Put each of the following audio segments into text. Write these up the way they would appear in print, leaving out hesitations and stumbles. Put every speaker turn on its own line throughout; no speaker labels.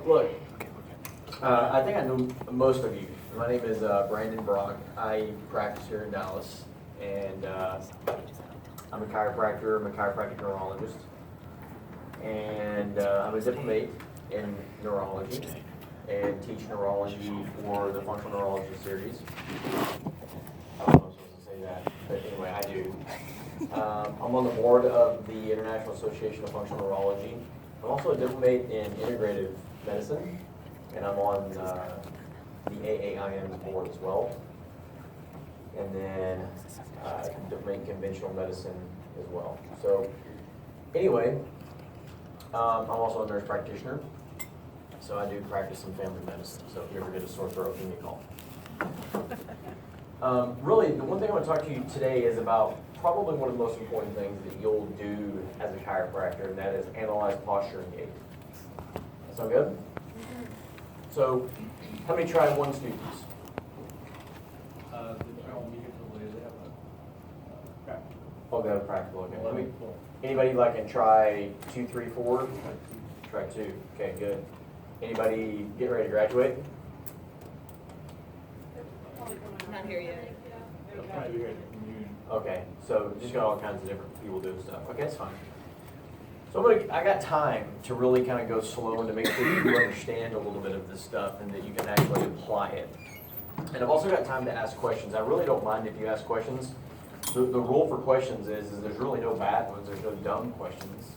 Look, I think I know most of you. My name is Brandon Brock. I practice here in Dallas, and I'm a chiropractor. I'm a chiropractic neurologist, and I'm a diplomate in neurology and teach neurology for the functional neurology series. I don't know if I'm supposed to say that, but anyway, I do. I'm on the board of the International Association of Functional Neurology. I'm also a diplomate in integrative medicine, and I'm on the AAIM's board as well. And then diplomate in conventional medicine as well. So anyway, I'm also a nurse practitioner. So I do practice some family medicine. So if you ever get a sore throat, give me a call. Really, the one thing I want to talk to you today is about probably one of the most important things that you'll do as a chiropractor, and that is analyze posture and gait. That sound good? So, how many try one students? Oh, they have a practical. Okay. Let me, anybody like can try 2, 3, 4? Try 2. Okay, good. Anybody getting ready to graduate?
Not here yet.
Okay, so just got all kinds of different people doing stuff. Okay, that's fine. So I got time to really kind of go slow and to make sure you understand a little bit of this stuff and that you can actually apply it. And I've also got time to ask questions. I really don't mind if you ask questions. The rule for questions is there's really no bad ones, there's no dumb questions.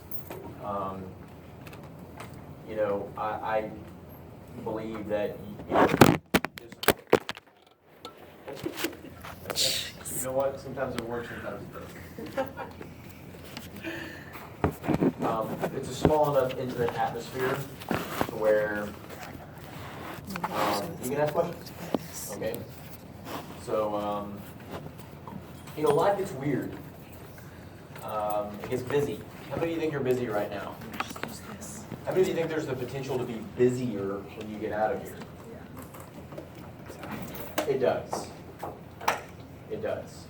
You know, I believe that you know what? Sometimes it works, sometimes it doesn't. It's a small enough, intimate atmosphere to where you can ask questions. Okay? So, you know, life gets weird. It gets busy. How many of you think you're busy right now? How many of you think there's the potential to be busier when you get out of here? It does. It does.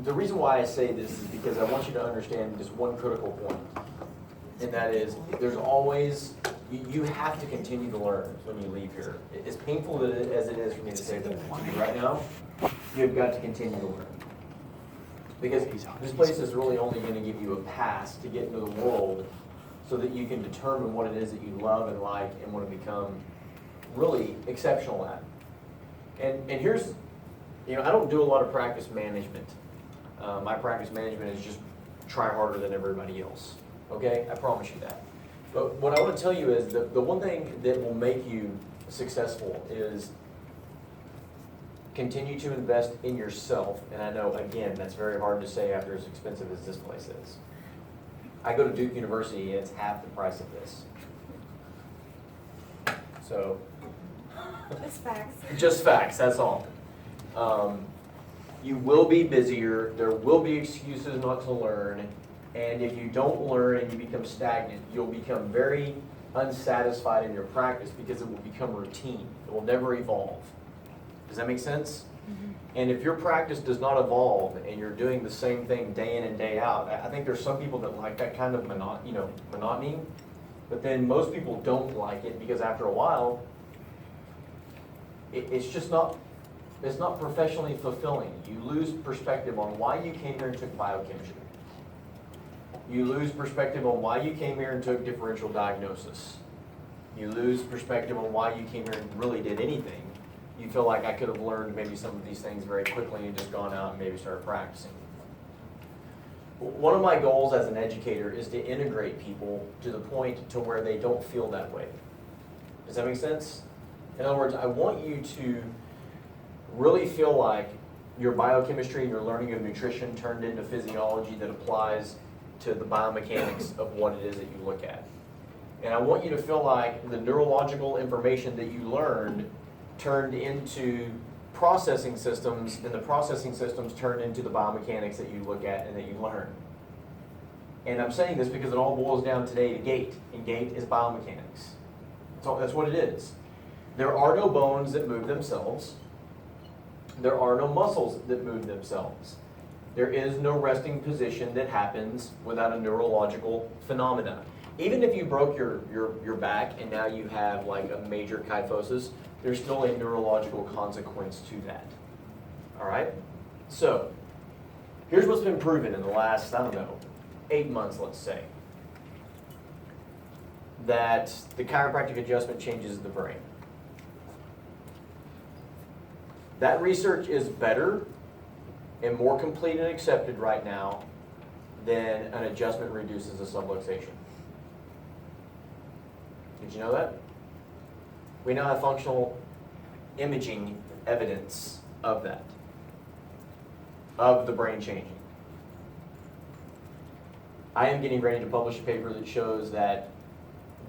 The reason why I say this is because I want you to understand just one critical point, and that is there's always, you have to continue to learn when you leave here. As painful as it is for me to say that right now, you've got to continue to learn. Because this place is really only going to give you a pass to get into the world so that you can determine what it is that you love and like and want to become really exceptional at. And here's, you know, I don't do a lot of practice management. My practice management is just try harder than everybody else. Okay? I promise you that. But what I want to tell you is the one thing that will make you successful is continue to invest in yourself. And I know, again, that's very hard to say after as expensive as this place is. I go to Duke University and it's half the price of this. So,
Just facts.
just facts, that's all. You will be busier, there will be excuses not to learn, and if you don't learn and you become stagnant, you'll become very unsatisfied in your practice because it will become routine. It will never evolve. Does that make sense? Mm-hmm. And if your practice does not evolve and you're doing the same thing day in and day out, I think there's some people that like that kind of monotony, but then most people don't like it because after a while, it's just not, it's not professionally fulfilling. You lose perspective on why you came here and took biochemistry. You lose perspective on why you came here and took differential diagnosis. You lose perspective on why you came here and really did anything. You feel like I could have learned maybe some of these things very quickly and just gone out and maybe started practicing. One of my goals as an educator is to integrate people to the point to where they don't feel that way. Does that make sense? In other words, I want you to really feel like your biochemistry and your learning of nutrition turned into physiology that applies to the biomechanics of what it is that you look at. And I want you to feel like the neurological information that you learned turned into processing systems, and the processing systems turned into the biomechanics that you look at and that you learn. And I'm saying this because it all boils down today to gait, and gait is biomechanics. That's what it is. There are no bones that move themselves. There are no muscles that move themselves. There is no resting position that happens without a neurological phenomenon. Even if you broke your back and now you have like a major kyphosis, there's still a neurological consequence to that. All right? So, here's what's been proven in the last, 8 months, let's say. That the chiropractic adjustment changes the brain. That research is better and more complete and accepted right now than an adjustment reduces a subluxation. Did you know that? We now have functional imaging evidence of that, of the brain changing. I am getting ready to publish a paper that shows that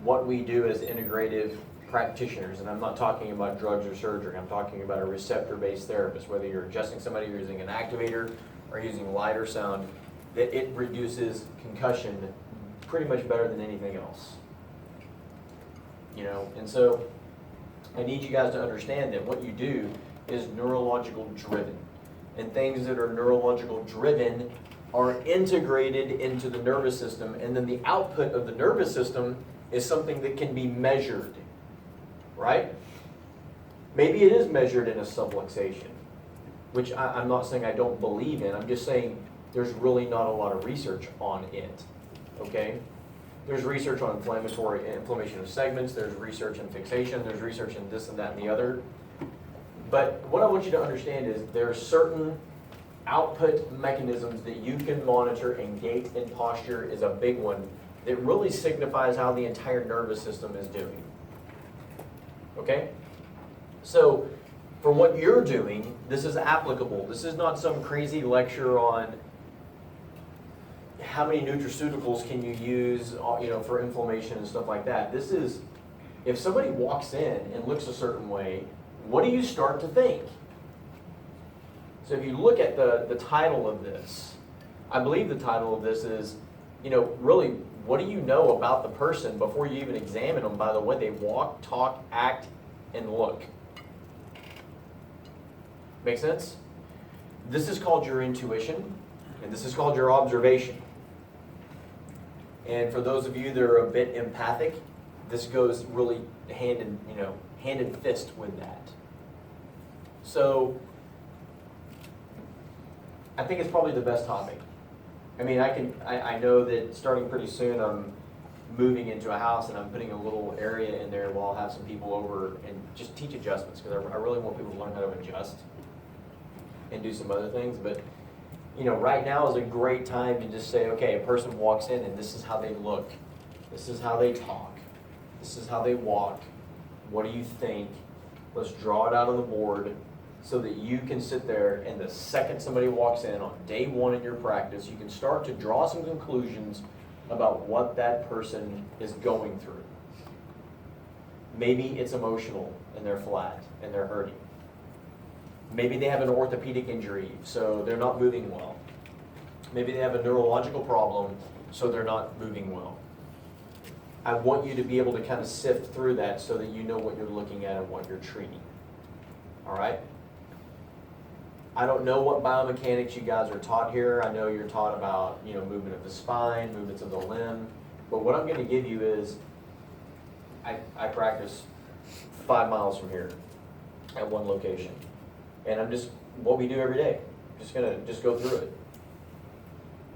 what we do as integrative practitioners, and I'm not talking about drugs or surgery, I'm talking about a receptor-based therapist, whether you're adjusting somebody, you're using an activator, or using light or sound, that it reduces concussion pretty much better than anything else. You know, and so I need you guys to understand that what you do is neurological driven. And things that are neurological driven are integrated into the nervous system, and then the output of the nervous system is something that can be measured, right? Maybe it is measured in a subluxation, which I'm not saying I don't believe in, I'm just saying there's really not a lot of research on it, okay? There's research on inflammation of segments, there's research in fixation, there's research in this and that and the other. But what I want you to understand is there are certain output mechanisms that you can monitor, and gait and posture is a big one that really signifies how the entire nervous system is doing. Okay? So, for what you're doing, this is applicable. This is not some crazy lecture on how many nutraceuticals can you use, for inflammation and stuff like that. This is, if somebody walks in and looks a certain way, what do you start to think? So if you look at the title of this, I believe the title of this is, really, what do you know about the person before you even examine them by the way they walk, talk, act, and look? Make sense? This is called your intuition, and this is called your observation. And for those of you that are a bit empathic, this goes really hand in fist with that. So, I think it's probably the best topic. I mean, I know that starting pretty soon I'm moving into a house and I'm putting a little area in there where I'll have some people over and just teach adjustments, because I really want people to learn how to adjust and do some other things. But right now is a great time to just say, okay, a person walks in and this is how they look, this is how they talk, this is how they walk, what do you think? Let's draw it out on the board so that you can sit there, and the second somebody walks in on day one in your practice, you can start to draw some conclusions about what that person is going through. Maybe it's emotional and they're flat and they're hurting. Maybe they have an orthopedic injury, so they're not moving well. Maybe they have a neurological problem, so they're not moving well. I want you to be able to kind of sift through that so that you know what you're looking at and what you're treating. All right? I don't know what biomechanics you guys are taught here. I know you're taught about, movement of the spine, movements of the limb. But what I'm going to give you is, I practice 5 miles from here at one location. And I'm just, what we do every day, just going to go through it.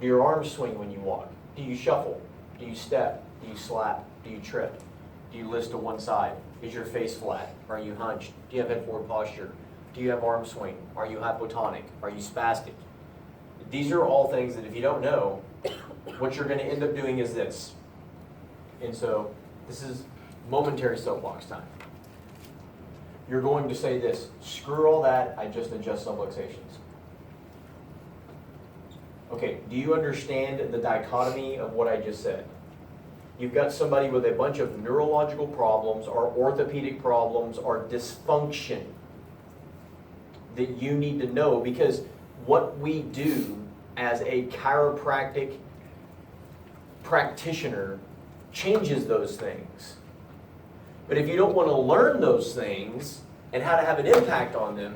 Do your arms swing when you walk? Do you shuffle? Do you step? Do you slap? Do you trip? Do you list to one side? Is your face flat? Are you hunched? Do you have head forward posture? Do you have arm swing? Are you hypotonic? Are you spastic? These are all things that if you don't know, what you're going to end up doing is this. And so this is momentary soapbox time. You're going to say this: screw all that, I just adjust subluxations. Okay, do you understand the dichotomy of what I just said? You've got somebody with a bunch of neurological problems or orthopedic problems or dysfunction that you need to know, because what we do as a chiropractic practitioner changes those things. But if you don't want to learn those things and how to have an impact on them,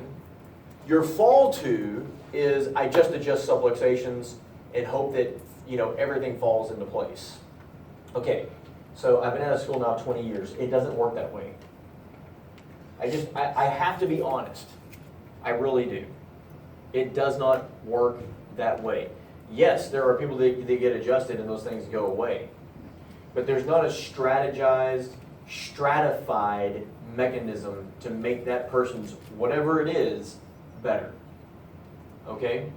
your fall to is I just adjust subluxations and hope that everything falls into place. Okay, So I've been out of school now 20 years. It doesn't work that way. I have to be honest. I really do. It does not work that way. Yes, there are people that get adjusted and those things go away. But there's not a strategized, stratified mechanism to make that person's whatever it is better. Okay?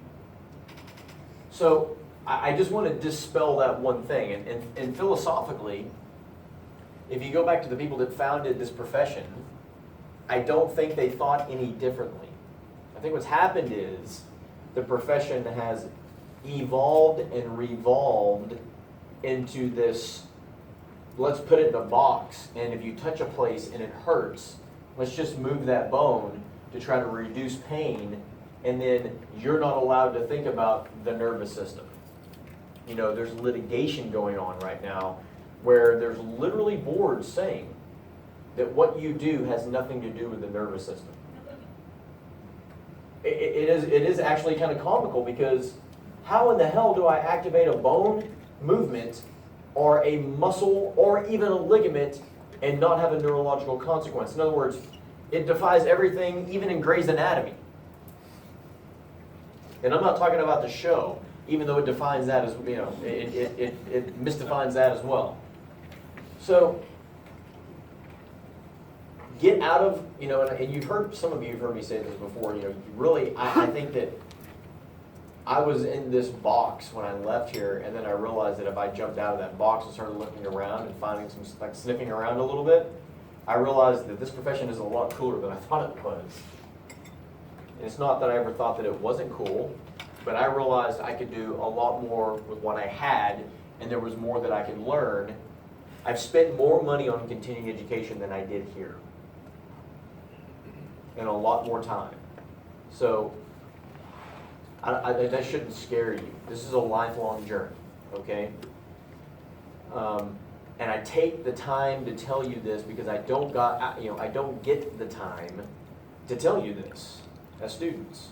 So I just want to dispel that one thing. And philosophically, if you go back to the people that founded this profession, I don't think they thought any differently. I think what's happened is the profession has evolved and revolved into this, let's put it in a box, and if you touch a place and it hurts, let's just move that bone to try to reduce pain, and then you're not allowed to think about the nervous system. You know, there's litigation going on right now where there's literally boards saying that what you do has nothing to do with the nervous system. It is actually kind of comical, because how in the hell do I activate a bone movement or a muscle or even a ligament and not have a neurological consequence? In other words, it defies everything, even in Gray's Anatomy. And I'm not talking about the show, even though it defines that as, you know, it misdefines that as well. So, get out of, you know, and you've heard, some of you have heard me say this before, you know, really, I think that I was in this box when I left here, and then I realized that if I jumped out of that box and started looking around and finding some, like sniffing around a little bit, I realized that this profession is a lot cooler than I thought it was. And it's not that I ever thought that it wasn't cool, but I realized I could do a lot more with what I had, and there was more that I could learn. I've spent more money on continuing education than I did here, and a lot more time. So that shouldn't scare you. This is a lifelong journey, okay? And I take the time to tell you this because I don't get the time to tell you this as students.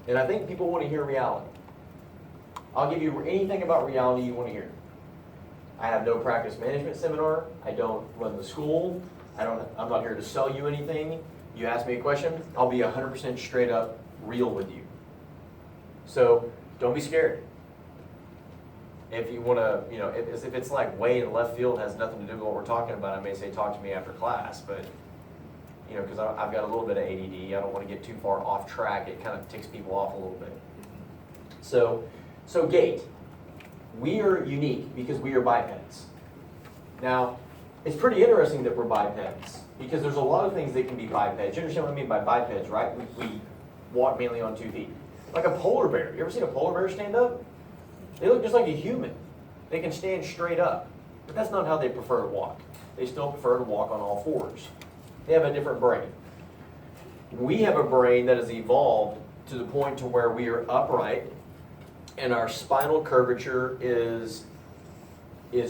And I think people want to hear reality. I'll give you anything about reality you want to hear. I have no practice management seminar. I don't run the school. I'm not here to sell you anything. You ask me a question, I'll be 100% straight up real with you. So don't be scared. If you want to, you know, if it's like way in left field, has nothing to do with what we're talking about, I may say talk to me after class, but, you know, because I've got a little bit of ADD, I don't want to get too far off track. It kind of ticks people off a little bit. So Gait, we are unique because we are bipeds. Now, it's pretty interesting that we're bipeds, because there's a lot of things that can be bipeds. You understand what I mean by bipeds, right? We walk mainly on 2 feet. Like a polar bear. You ever seen a polar bear stand up? They look just like a human. They can stand straight up. But that's not how they prefer to walk. They still prefer to walk on all fours. They have a different brain. We have a brain that has evolved to the point to where we are upright, and our spinal curvature is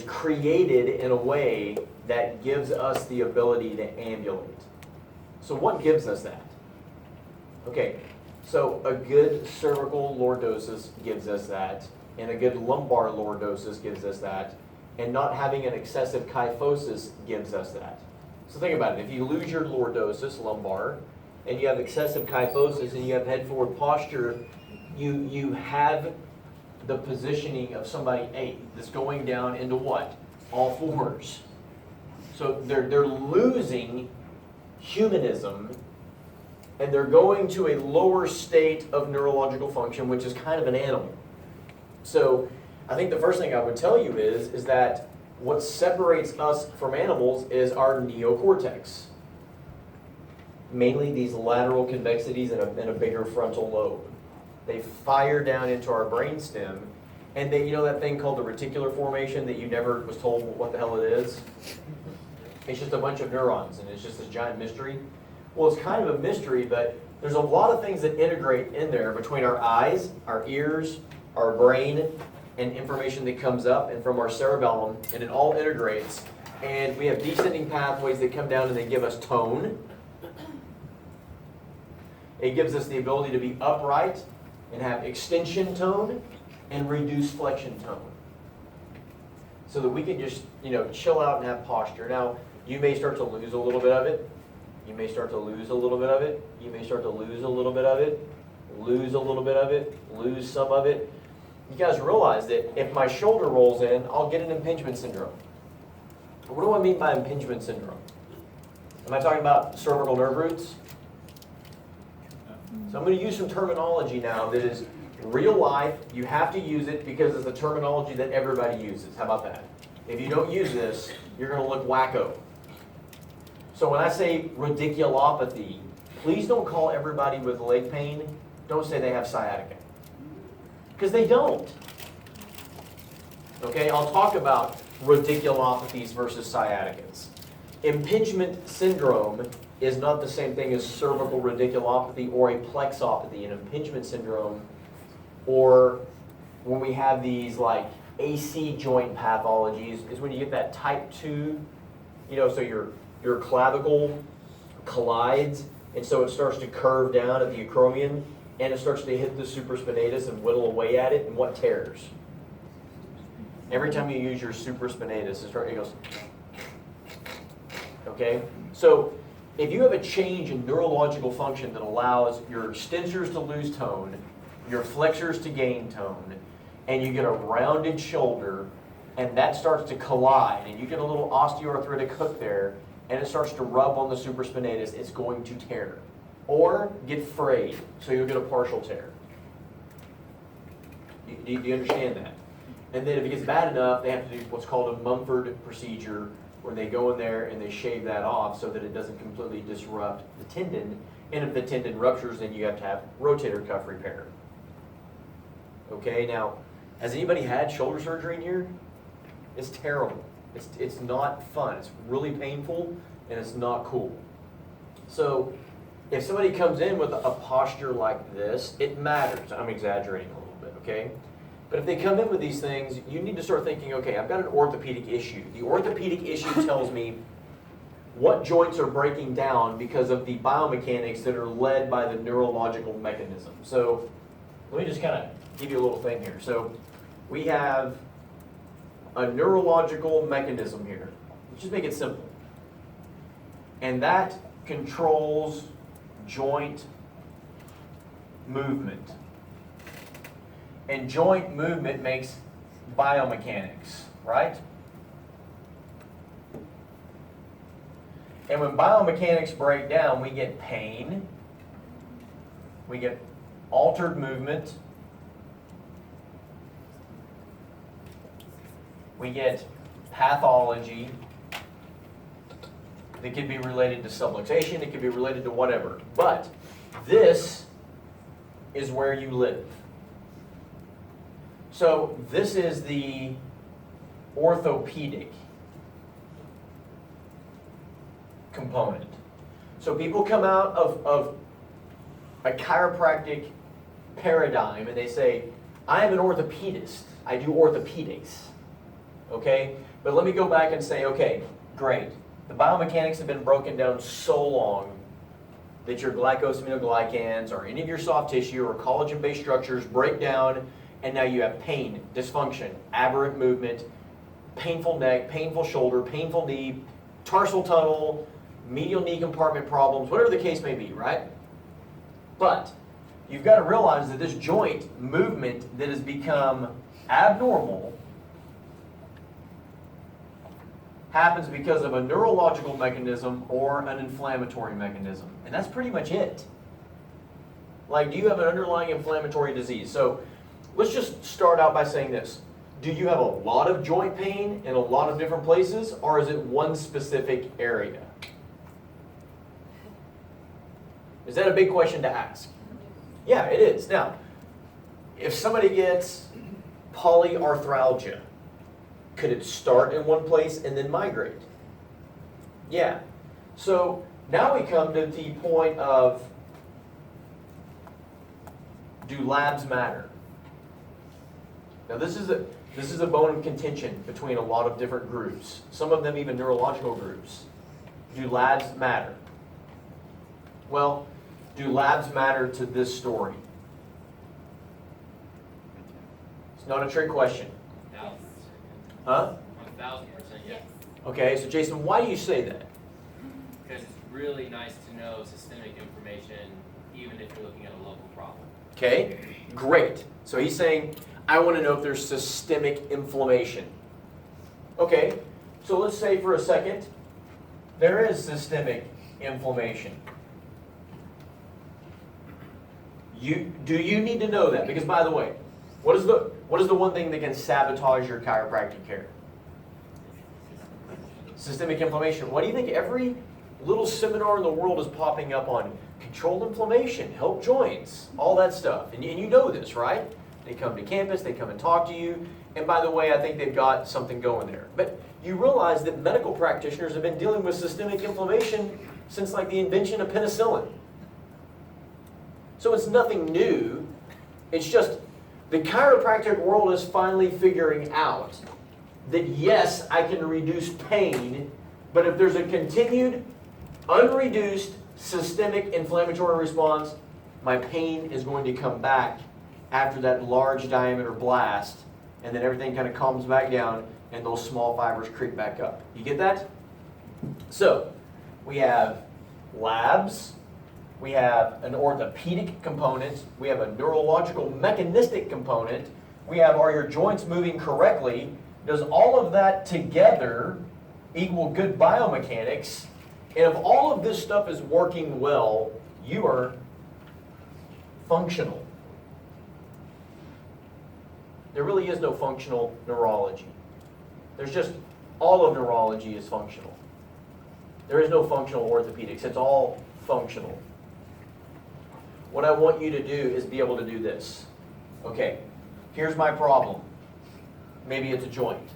created in a way that gives us the ability to ambulate. So what gives us that? Okay, so a good cervical lordosis gives us that, and a good lumbar lordosis gives us that, and not having an excessive kyphosis gives us that. So think about it. If you lose your lordosis, lumbar, and you have excessive kyphosis and you have head forward posture, you have the positioning of somebody that's going down into what? All fours. So they're losing humanism, and they're going to a lower state of neurological function, which is kind of an animal. So I think the first thing I would tell you is that what separates us from animals is our neocortex. Mainly these lateral convexities and a bigger frontal lobe. They fire down into our brainstem, and you know that thing called the reticular formation that you never was told what the hell it is? It's just a bunch of neurons, and it's just this giant mystery. Well, it's kind of a mystery, but there's a lot of things that integrate in there between our eyes, our ears, our brain, and information that comes up and from our cerebellum, and it all integrates. And we have descending pathways that come down and they give us tone. It gives us the ability to be upright and have extension tone and reduce flexion tone. so that we can just, chill out and have posture. Now, you may start to lose a little bit of it. You may start to lose a little bit of it. You may start to lose a little bit of it, lose a little bit of it, lose some of it. You guys realize that if my shoulder rolls in, I'll get an impingement syndrome. What do I mean by impingement syndrome? Am I talking about cervical nerve roots? So I'm going to use some terminology now that is real life. You have to use it because it's the terminology that everybody uses. How about that? If you don't use this, you're going to look wacko. So when I say radiculopathy, please don't call everybody with leg pain, don't say they have sciatica. Because they don't. Okay, I'll talk about radiculopathies versus sciaticas. Impingement syndrome is not the same thing as cervical radiculopathy or a plexopathy. An impingement syndrome, or when we have these like AC joint pathologies, is when you get that type 2, so your clavicle collides, and so it starts to curve down at the acromion, and it starts to hit the supraspinatus and whittle away at it, and what tears? Every time you use your supraspinatus, it goes, okay? So if you have a change in neurological function that allows your extensors to lose tone, your flexors to gain tone, and you get a rounded shoulder, and that starts to collide, and you get a little osteoarthritic hook there, and it starts to rub on the supraspinatus, it's going to tear. Or get frayed, so you'll get a partial tear. Do you understand that? And then if it gets bad enough, they have to do what's called a Mumford procedure, where they go in there and they shave that off so that it doesn't completely disrupt the tendon. And if the tendon ruptures, then you have to have rotator cuff repair. Okay, now, has anybody had shoulder surgery in here? It's terrible. It's not fun. It's really painful, and it's not cool. So if somebody comes in with a posture like this, it matters. I'm exaggerating a little bit, okay? But if they come in with these things, you need to start thinking, okay, I've got an orthopedic issue. The orthopedic issue tells me what joints are breaking down because of the biomechanics that are led by the neurological mechanism. So let me just kind of give you a little thing here. So we have a neurological mechanism here. Let's just make it simple. And that controls joint movement. And joint movement makes biomechanics, right? And when biomechanics break down, we get pain, we get altered movement, we get pathology that can be related to subluxation, it can be related to whatever. But this is where you live. So this is the orthopedic component. So people come out of a chiropractic paradigm and they say, I am an orthopedist, I do orthopedics. Okay, but let me go back and say, okay, great. The biomechanics have been broken down so long that your glycosaminoglycans or any of your soft tissue or collagen-based structures break down, and now you have pain, dysfunction, aberrant movement, painful neck, painful shoulder, painful knee, tarsal tunnel, medial knee compartment problems, whatever the case may be, right? But you've got to realize that this joint movement that has become abnormal happens because of a neurological mechanism or an inflammatory mechanism. And that's pretty much it. Like, do you have an underlying inflammatory disease? So let's just start out by saying this. Do you have a lot of joint pain in a lot of different places, or is it one specific area? Is that a big question to ask? Yeah, it is. Now, if somebody gets polyarthralgia, could it start in one place and then migrate? Yeah. So now we come to the point of, do labs matter? Now this is a bone of contention between a lot of different groups, some of them even neurological groups. Do labs matter? Well, do labs matter to this story? It's not a trick question. Huh?
1000% yes.
Okay, so Jason, why do you say that?
Because it's really nice to know systemic information, even if you're looking at a local problem.
Okay, great. So he's saying, I want to know if there's systemic inflammation. Okay, so let's say for a second, there is systemic inflammation. Do you need to know that? Because by the way, what is the one thing that can sabotage your chiropractic care? Systemic inflammation. Why do you think every little seminar in the world is popping up on controlled inflammation, help joints, all that stuff? And you know this, right? They come to campus, they come and talk to you, and by the way, I think they've got something going there. But you realize that medical practitioners have been dealing with systemic inflammation since like the invention of penicillin. So it's nothing new. It's just the chiropractic world is finally figuring out that yes, I can reduce pain, but if there's a continued, unreduced systemic inflammatory response, my pain is going to come back after that large diameter blast, and then everything kind of calms back down and those small fibers creep back up. You get that? So, we have labs, we have an orthopedic component, we have a neurological mechanistic component, we have, are your joints moving correctly? Does all of that together equal good biomechanics? And if all of this stuff is working well, you are functional. There really is no functional neurology. There's just, all of neurology is functional. There is no functional orthopedics. It's all functional. What I want you to do is be able to do this. Okay, here's my problem. Maybe it's a joint.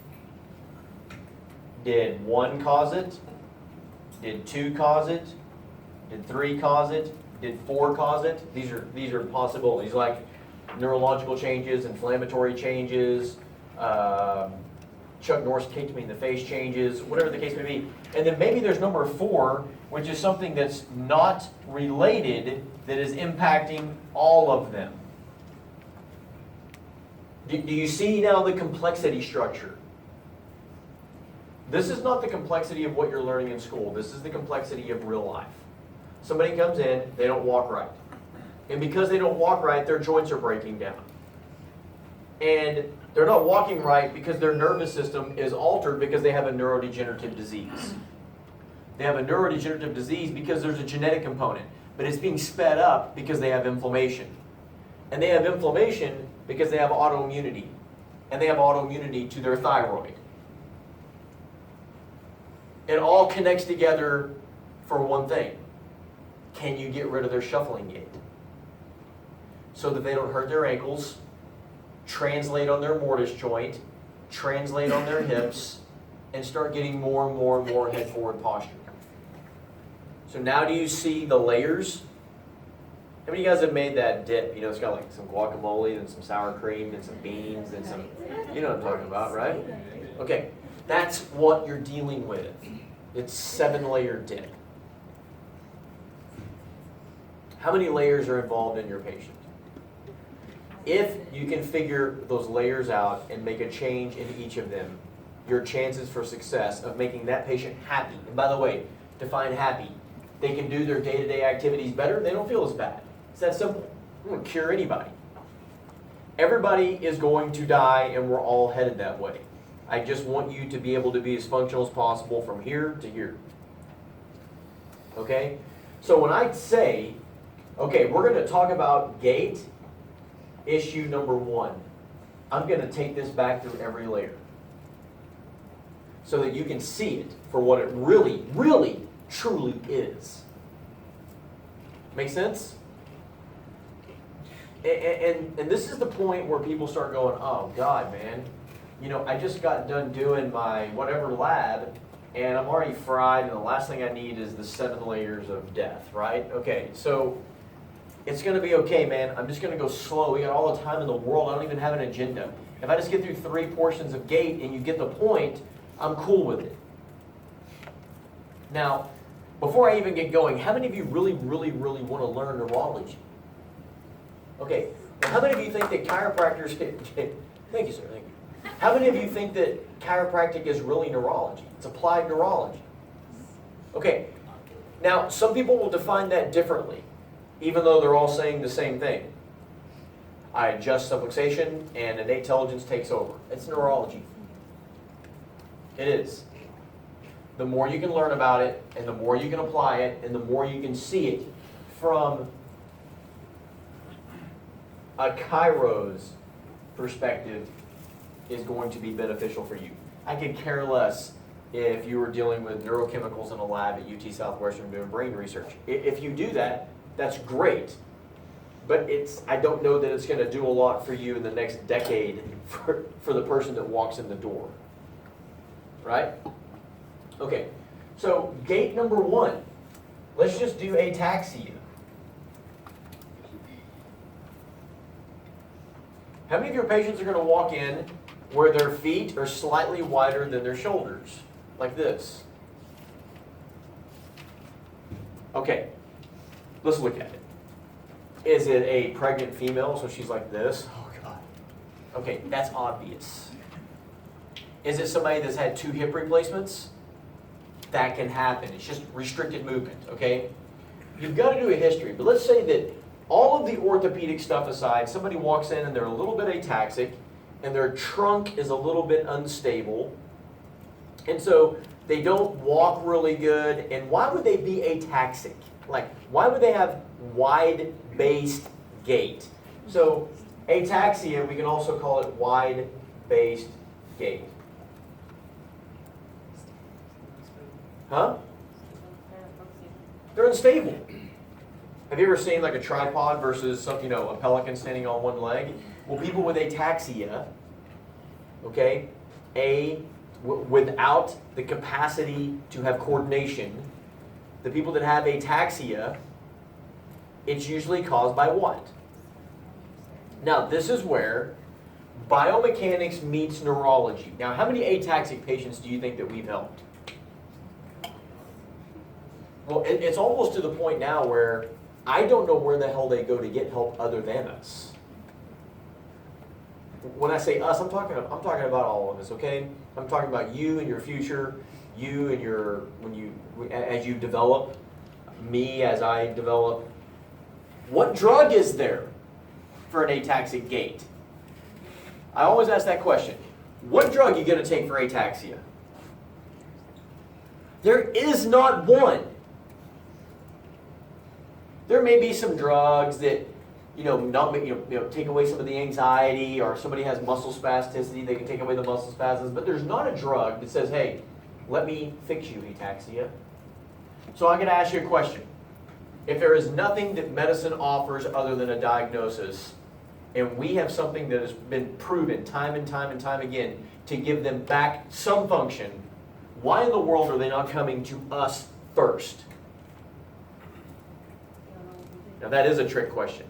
Did 1 cause it? Did 2 cause it? Did 3 cause it? Did 4 cause it? These are possibilities, like neurological changes, inflammatory changes, Chuck Norris kicked me in the face changes, whatever the case may be. And then maybe there's number 4, which is something that's not related, that is impacting all of them. Do you see now the complexity structure? This is not the complexity of what you're learning in school. This is the complexity of real life. Somebody comes in, they don't walk right. And because they don't walk right, their joints are breaking down. And they're not walking right because their nervous system is altered because they have a neurodegenerative disease. They have a neurodegenerative disease because there's a genetic component, but it's being sped up because they have inflammation. And they have inflammation because they have autoimmunity. And they have autoimmunity to their thyroid. It all connects together for one thing. Can you get rid of their shuffling gait? So that they don't hurt their ankles, translate on their mortise joint, translate on their hips, and start getting more and more and more head forward posture. So now do you see the layers? How many of you guys have made that dip? You know, it's got like some guacamole and some sour cream and some beans and some, you know what I'm talking about, right? Okay, that's what you're dealing with. It's 7-layer dip. How many layers are involved in your patient? If you can figure those layers out and make a change in each of them, your chances for success of making that patient happy, and by the way, define happy, they can do their day-to-day activities better, they don't feel as bad. It's that simple. I'm going to cure anybody. Everybody is going to die, and we're all headed that way. I just want you to be able to be as functional as possible from here to here. Okay? So when I say, okay, we're going to talk about gait, issue number 1. I'm going to take this back through every layer so that you can see it for what it really, really, truly is. Make sense? And this is the point where people start going, oh God, man, you know, I just got done doing my whatever lab and I'm already fried and the last thing I need is the 7 layers of death, right? Okay, so it's going to be okay, man. I'm just going to go slow. We got all the time in the world. I don't even have an agenda. If I just get through 3 portions of gait and you get the point, I'm cool with it. Now, before I even get going, how many of you really, really, really want to learn neurology? Okay, well, how many of you think that chiropractors can, thank you, sir, thank you. How many of you think that chiropractic is really neurology? It's applied neurology. Okay, now some people will define that differently, even though they're all saying the same thing. I adjust subluxation and innate intelligence takes over. It's neurology. It is. The more you can learn about it, and the more you can apply it, and the more you can see it from a chiro's perspective, is going to be beneficial for you. I could care less if you were dealing with neurochemicals in a lab at UT Southwestern doing brain research. If you do that, that's great. But I don't know that it's going to do a lot for you in the next decade for the person that walks in the door. Right? Okay, so gait number 1. Let's just do ataxia. How many of your patients are going to walk in where their feet are slightly wider than their shoulders? Like this. Okay, let's look at it. Is it a pregnant female, so she's like this? Oh, God. Okay, that's obvious. Is it somebody that's had 2 hip replacements? That can happen. It's just restricted movement, okay? You've got to do a history, but let's say that all of the orthopedic stuff aside, somebody walks in and they're a little bit ataxic, and their trunk is a little bit unstable, and so they don't walk really good. And why would they be ataxic? Like, why would they have wide-based gait? So ataxia, we can also call it wide-based gait. Huh? They're unstable. Have you ever seen like a tripod versus something, a pelican standing on one leg? Well, people with ataxia, okay, without the capacity to have coordination, the people that have ataxia, it's usually caused by what? Now, this is where biomechanics meets neurology. Now, how many ataxic patients do you think that we've helped? Well, it's almost to the point now where I don't know where the hell they go to get help other than us. When I say us, I'm talking about all of us, okay? I'm talking about you and your future, you and as you develop, me as I develop. What drug is there for an ataxic gait? I always ask that question. What drug are you going to take for ataxia? There is not one. There may be some drugs that, take away some of the anxiety, or somebody has muscle spasticity, they can take away the muscle spasms, but there's not a drug that says, hey, let me fix you, ataxia. So I'm going to ask you a question. If there is nothing that medicine offers other than a diagnosis, and we have something that has been proven time and time and time again to give them back some function, why in the world are they not coming to us first? Now that is a trick question.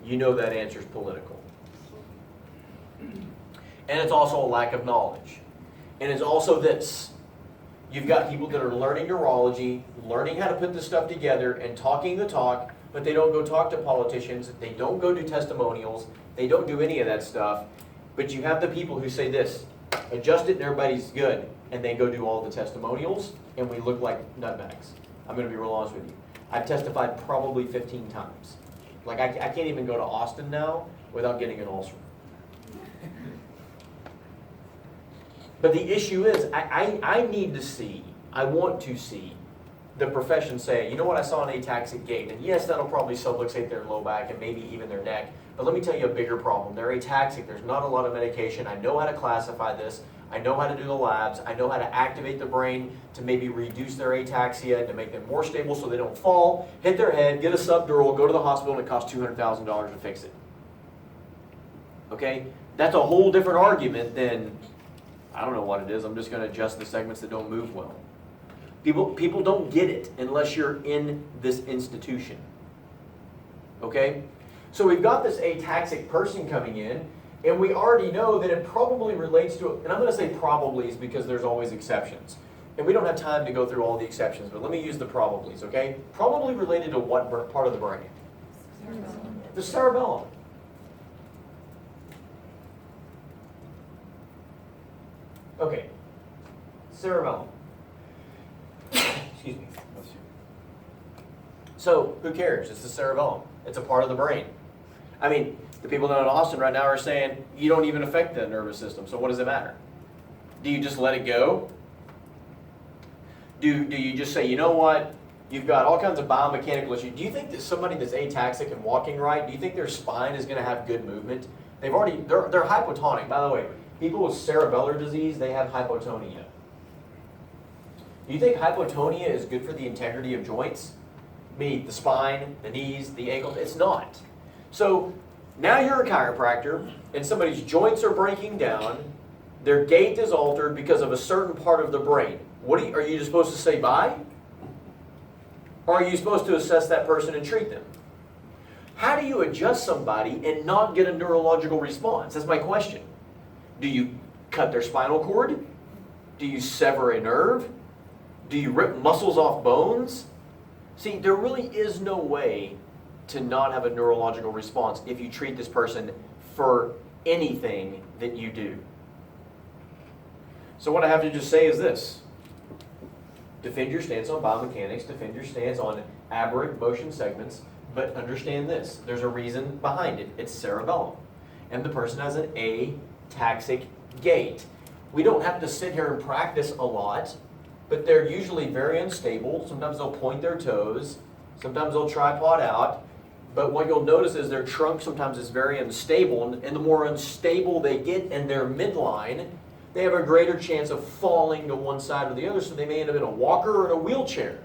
You know that answer is political. And it's also a lack of knowledge. And it's also this. You've got people that are learning neurology, learning how to put this stuff together and talking the talk, but they don't go talk to politicians, they don't go do testimonials, they don't do any of that stuff. But you have the people who say this, adjust it and everybody's good, and they go do all the testimonials, and we look like nutbags. I'm going to be real honest with you. I've testified probably 15 times. Like, I can't even go to Austin now without getting an ulcer. But the issue is, I need to see, I want to see the profession say, you know what, I saw an ataxic gait. And yes, that'll probably subluxate their low back and maybe even their neck. But let me tell you a bigger problem. They're ataxic. There's not a lot of medication. I know how to classify this. I know how to do the labs. I know how to activate the brain to maybe reduce their ataxia, to make them more stable so they don't fall, hit their head, get a subdural, go to the hospital, and it costs $200,000 to fix it. Okay? That's a whole different argument than, I don't know what it is, I'm just going to adjust the segments that don't move well. People don't get it unless you're in this institution. Okay? So we've got this ataxic person coming in, and we already know that it probably relates to, and I'm going to say probablys because there's always exceptions. And we don't have time to go through all the exceptions, but let me use the probablys, okay? Probably related to what part of the brain? Cerebellum. The cerebellum. Okay. Cerebellum. Excuse me. So, who cares? It's the cerebellum. It's a part of the brain. I mean, the people down in Austin right now are saying, you don't even affect the nervous system, so what does it matter? Do you just let it go? Do you just say, you know what? You've got all kinds of biomechanical issues. Do you think that somebody that's ataxic and walking right, do you think their spine is going to have good movement? They're hypotonic. By the way, people with cerebellar disease, they have hypotonia. Do you think hypotonia is good for the integrity of joints? Meaning the spine, the knees, the ankles? It's not. So now you're a chiropractor and somebody's joints are breaking down, their gait is altered because of a certain part of the brain. Are you just supposed to say bye? Or are you supposed to assess that person and treat them? How do you adjust somebody and not get a neurological response? That's my question. Do you cut their spinal cord? Do you sever a nerve? Do you rip muscles off bones? See, there really is no way to not have a neurological response if you treat this person for anything that you do. So what I have to just say is this. Defend your stance on biomechanics, defend your stance on aberrant motion segments, but understand this. There's a reason behind it. It's cerebellum. And the person has an ataxic gait. We don't have to sit here and practice a lot, but they're usually very unstable. Sometimes they'll point their toes. Sometimes they'll tripod out. But what you'll notice is their trunk sometimes is very unstable. And the more unstable they get in their midline, they have a greater chance of falling to one side or the other, so they may end up in a walker or in a wheelchair.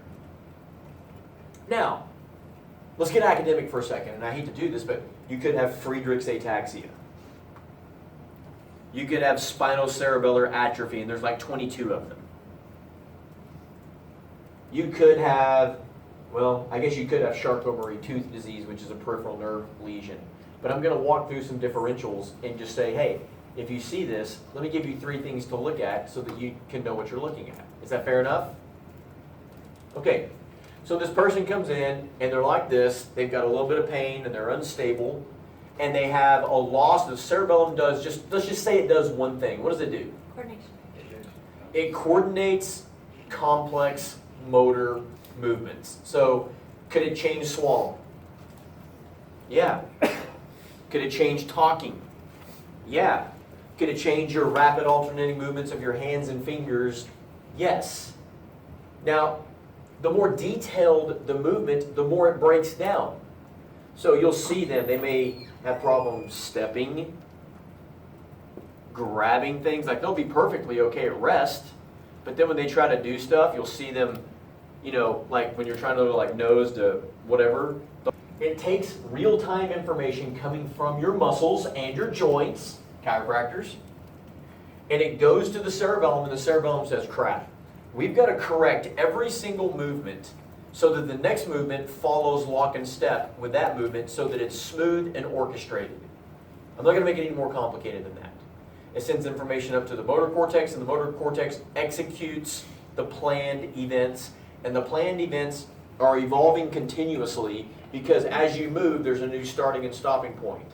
Now, let's get academic for a second, and I hate to do this, but you could have Friedreich's ataxia. You could have spinocerebellar atrophy, and there's like 22 of them. You could have, well, I guess you could have Charcot-Marie-Tooth disease, which is a peripheral nerve lesion. But I'm going to walk through some differentials and just say, hey, if you see this, let me give you 3 things to look at so that you can know what you're looking at. Is that fair enough? Okay, so this person comes in and they're like this. They've got a little bit of pain and they're unstable. And they have a loss. The cerebellum does, let's just say it does one thing. What does it do?
Coordination.
It coordinates complex motor movements. So could it change swallowing? Yeah. Could it change talking? Yeah. Could it change your rapid alternating movements of your hands and fingers? Yes. Now, the more detailed the movement, the more it breaks down. So you'll see them, they may have problems stepping, grabbing things. Like they'll be perfectly okay at rest, but then when they try to do stuff, you'll see them, you know, like when you're trying to go like nose to whatever. It takes real-time information coming from your muscles and your joints, chiropractors, and it goes to the cerebellum, and the cerebellum says, crap, we've got to correct every single movement so that the next movement follows lock and step with that movement so that it's smooth and orchestrated. I'm not going to make it any more complicated than that. It sends information up to the motor cortex, and the motor cortex executes the planned events, and the planned events are evolving continuously because as you move, there's a new starting and stopping point.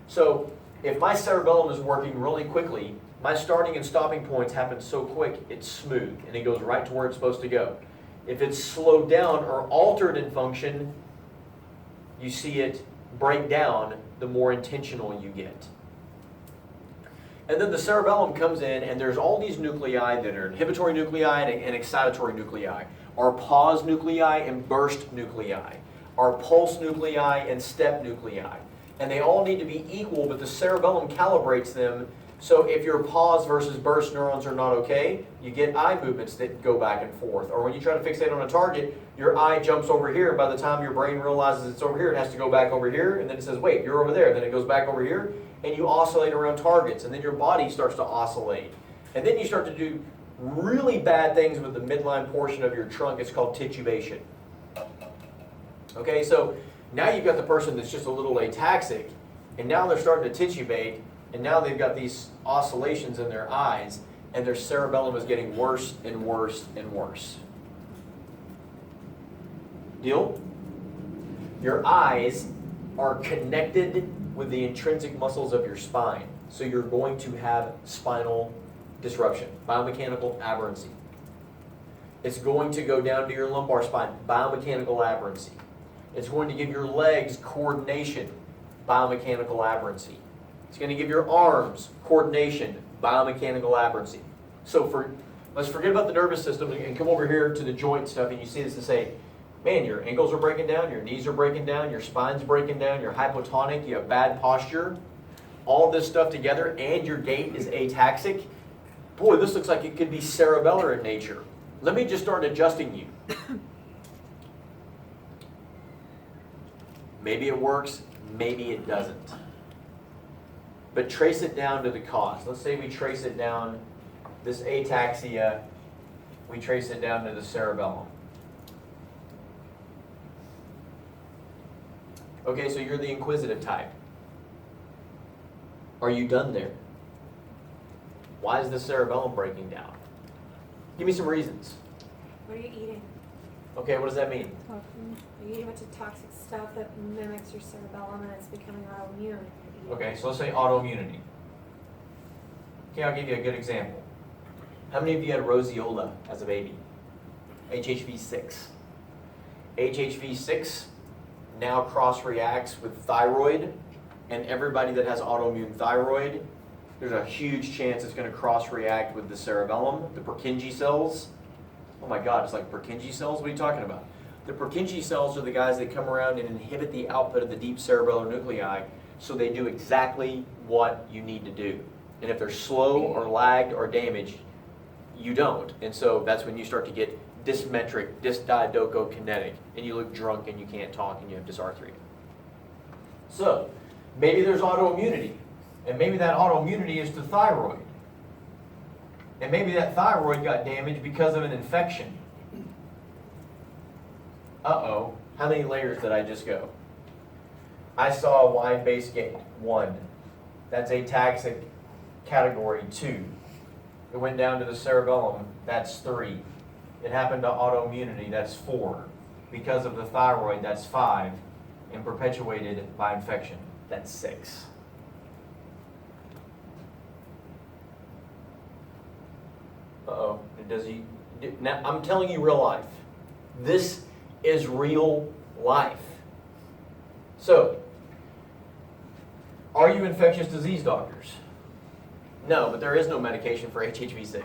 So if my cerebellum is working really quickly, my starting and stopping points happen so quick, it's smooth, and it goes right to where it's supposed to go. If it's slowed down or altered in function, you see it break down the more intentional you get. And then the cerebellum comes in, and there's all these nuclei that are inhibitory nuclei and excitatory nuclei, our pause nuclei and burst nuclei, our pulse nuclei and step nuclei. And they all need to be equal, but the cerebellum calibrates them. So if your pause versus burst neurons are not okay, you get eye movements that go back and forth. Or when you try to fixate on a target, your eye jumps over here. By the time your brain realizes it's over here, it has to go back over here. And then it says, wait, you're over there. Then it goes back over here. And you oscillate around targets. And then your body starts to oscillate. And then you start to do really bad things with the midline portion of your trunk. It's called titubation. Okay, so now you've got the person that's just a little ataxic. And now they're starting to titubate. And now they've got these oscillations in their eyes, and their cerebellum is getting worse and worse and worse. Deal? Your eyes are connected with the intrinsic muscles of your spine, so you're going to have spinal disruption, biomechanical aberrancy. It's going to go down to your lumbar spine, biomechanical aberrancy. It's going to give your legs coordination, biomechanical aberrancy. It's going to give your arms coordination, biomechanical aberrancy. So let's forget about the nervous system and come over here to the joint stuff, and you see this and say, man, your ankles are breaking down, your knees are breaking down, your spine's breaking down, you're hypotonic, you have bad posture, all this stuff together, and your gait is ataxic. Boy, this looks like it could be cerebellar in nature. Let me just start adjusting you. Maybe it works, maybe it doesn't. But trace it down to the cause. Let's say we trace it down, this ataxia, we trace it down to the cerebellum. Okay, so you're the inquisitive type. Are you done there? Why is the cerebellum breaking down? Give me some reasons.
What are you eating?
Okay, what does that mean?
You eat a bunch of toxic stuff that mimics your cerebellum and it's becoming autoimmune.
Okay, so let's say autoimmunity. Okay, I'll give you a good example. How many of you had roseola as a baby? HHV6. HHV6 now cross-reacts with thyroid, and everybody that has autoimmune thyroid, there's a huge chance it's going to cross-react with the cerebellum, the Purkinje cells. Oh my God, it's like Purkinje cells? What are you talking about? The Purkinje cells are the guys that come around and inhibit the output of the deep cerebellar nuclei, so they do exactly what you need to do. And if they're slow or lagged or damaged, you don't. And so that's when you start to get dysmetric, dysdiadochokinetic, and you look drunk and you can't talk and you have dysarthria. So maybe there's autoimmunity, and maybe that autoimmunity is to thyroid. And maybe that thyroid got damaged because of an infection. Uh-oh, how many layers did I just go? I saw a wide base gait, 1. That's ataxic category 2. It went down to the cerebellum, that's 3. It happened to autoimmunity, that's 4. Because of the thyroid, that's 5. And perpetuated by infection, that's 6. Uh-oh, now I'm telling you real life. This is real life. So, are you infectious disease doctors? No, but there is no medication for HHV6.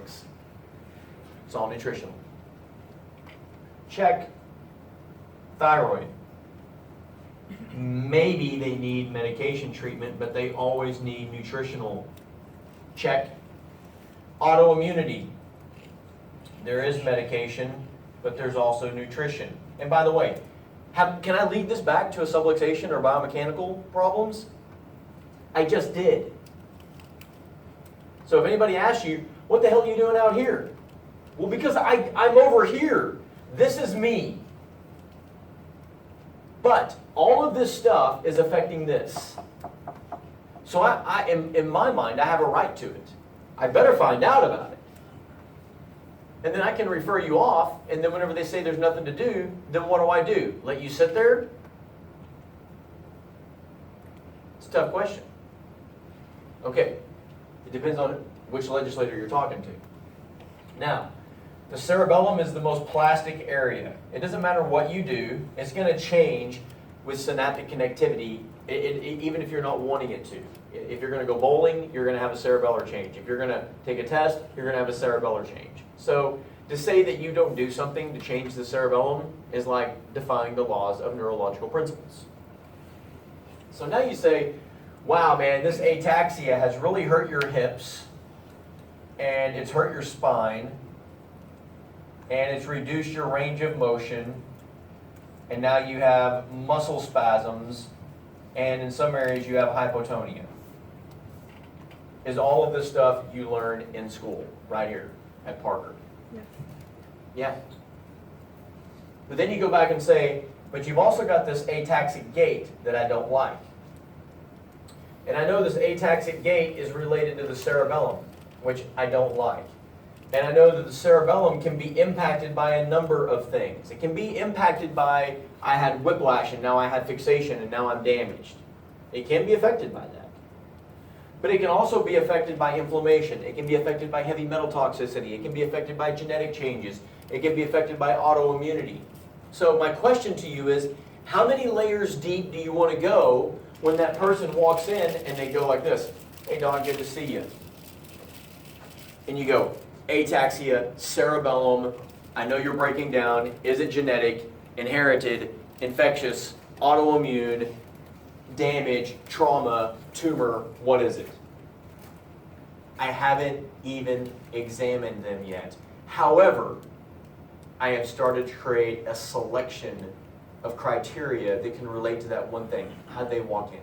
It's all nutritional. Check. Thyroid. Maybe they need medication treatment, but they always need nutritional. Check. Autoimmunity. There is medication, but there's also nutrition. And by the way, can I lead this back to a subluxation or biomechanical problems? I just did. So if anybody asks you, what the hell are you doing out here? Well, because I'm over here. This is me. But all of this stuff is affecting this. So I in my mind, I have a right to it. I better find out about it. And then I can refer you off, and then whenever they say there's nothing to do, then what do? Let you sit there? It's a tough question. Okay, it depends on which legislator you're talking to. Now, the cerebellum is the most plastic area. It doesn't matter what you do, it's going to change with synaptic connectivity, even if you're not wanting it to. If you're going to go bowling, you're going to have a cerebellar change. If you're going to take a test, you're going to have a cerebellar change. So to say that you don't do something to change the cerebellum is like defying the laws of neurological principles. So now you say, wow, man, this ataxia has really hurt your hips, and it's hurt your spine, and it's reduced your range of motion, and now you have muscle spasms, and in some areas you have hypotonia. Is all of this stuff you learn in school, right here at Parker? Yeah. But then you go back and say, but you've also got this ataxic gait that I don't like. And I know this ataxic gait is related to the cerebellum, which I don't like. And I know that the cerebellum can be impacted by a number of things. It can be impacted by, I had whiplash and now I had fixation and now I'm damaged. It can be affected by that. But it can also be affected by inflammation. It can be affected by heavy metal toxicity. It can be affected by genetic changes. It can be affected by autoimmunity. So my question to you is, how many layers deep do you want to go when that person walks in and they go like this? Hey, Don, good to see you. And you go, ataxia, cerebellum, I know you're breaking down. Is it genetic, inherited, infectious, autoimmune, damage, trauma, tumor? What is it? I haven't even examined them yet. However, I have started to create a selection of criteria that can relate to that one thing. How'd they walk in?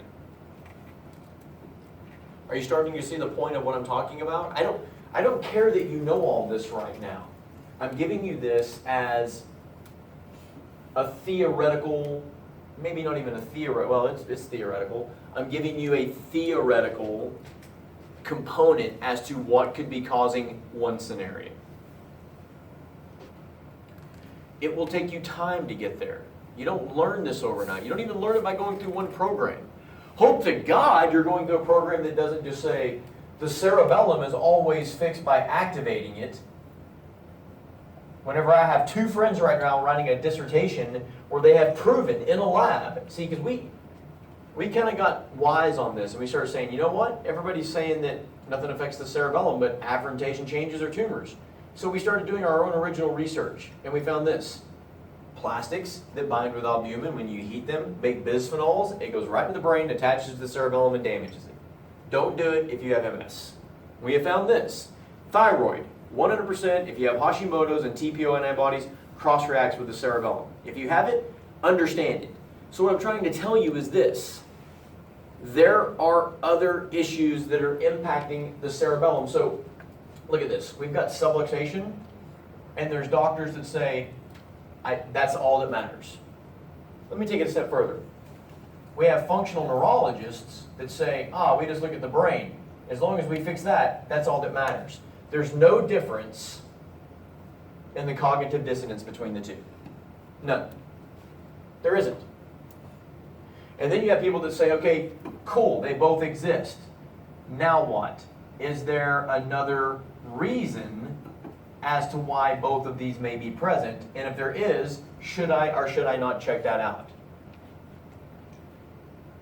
Are you starting to see the point of what I'm talking about? I don't care that you know all this right now. I'm giving you this as a theoretical, maybe not even a theoretical, well, it's theoretical. I'm giving you a theoretical component as to what could be causing one scenario. It will take you time to get there. You don't learn this overnight. You don't even learn it by going through one program. Hope to God you're going through a program that doesn't just say the cerebellum is always fixed by activating it. Whenever I have two friends right now writing a dissertation where they have proven in a lab, see, because we kind of got wise on this and we started saying, you know what? Everybody's saying that nothing affects the cerebellum but afferentation changes or tumors. So we started doing our own original research and we found this. Plastics that bind with albumin, when you heat them, make bisphenols, it goes right to the brain, attaches to the cerebellum and damages it. Don't do it if you have MS. We have found this. Thyroid, 100% if you have Hashimoto's and TPO antibodies, cross-reacts with the cerebellum. If you have it, understand it. So what I'm trying to tell you is this. There are other issues that are impacting the cerebellum. So look at this. We've got subluxation, and there's doctors that say, that's all that matters. Let me take it a step further. We have functional neurologists that say, we just look at the brain. As long as we fix that, that's all that matters. There's no difference in the cognitive dissonance between the two. None. There isn't. And then you have people that say, okay, cool, they both exist. Now what? Is there another reason as to why both of these may be present? And if there is, should I or should I not check that out?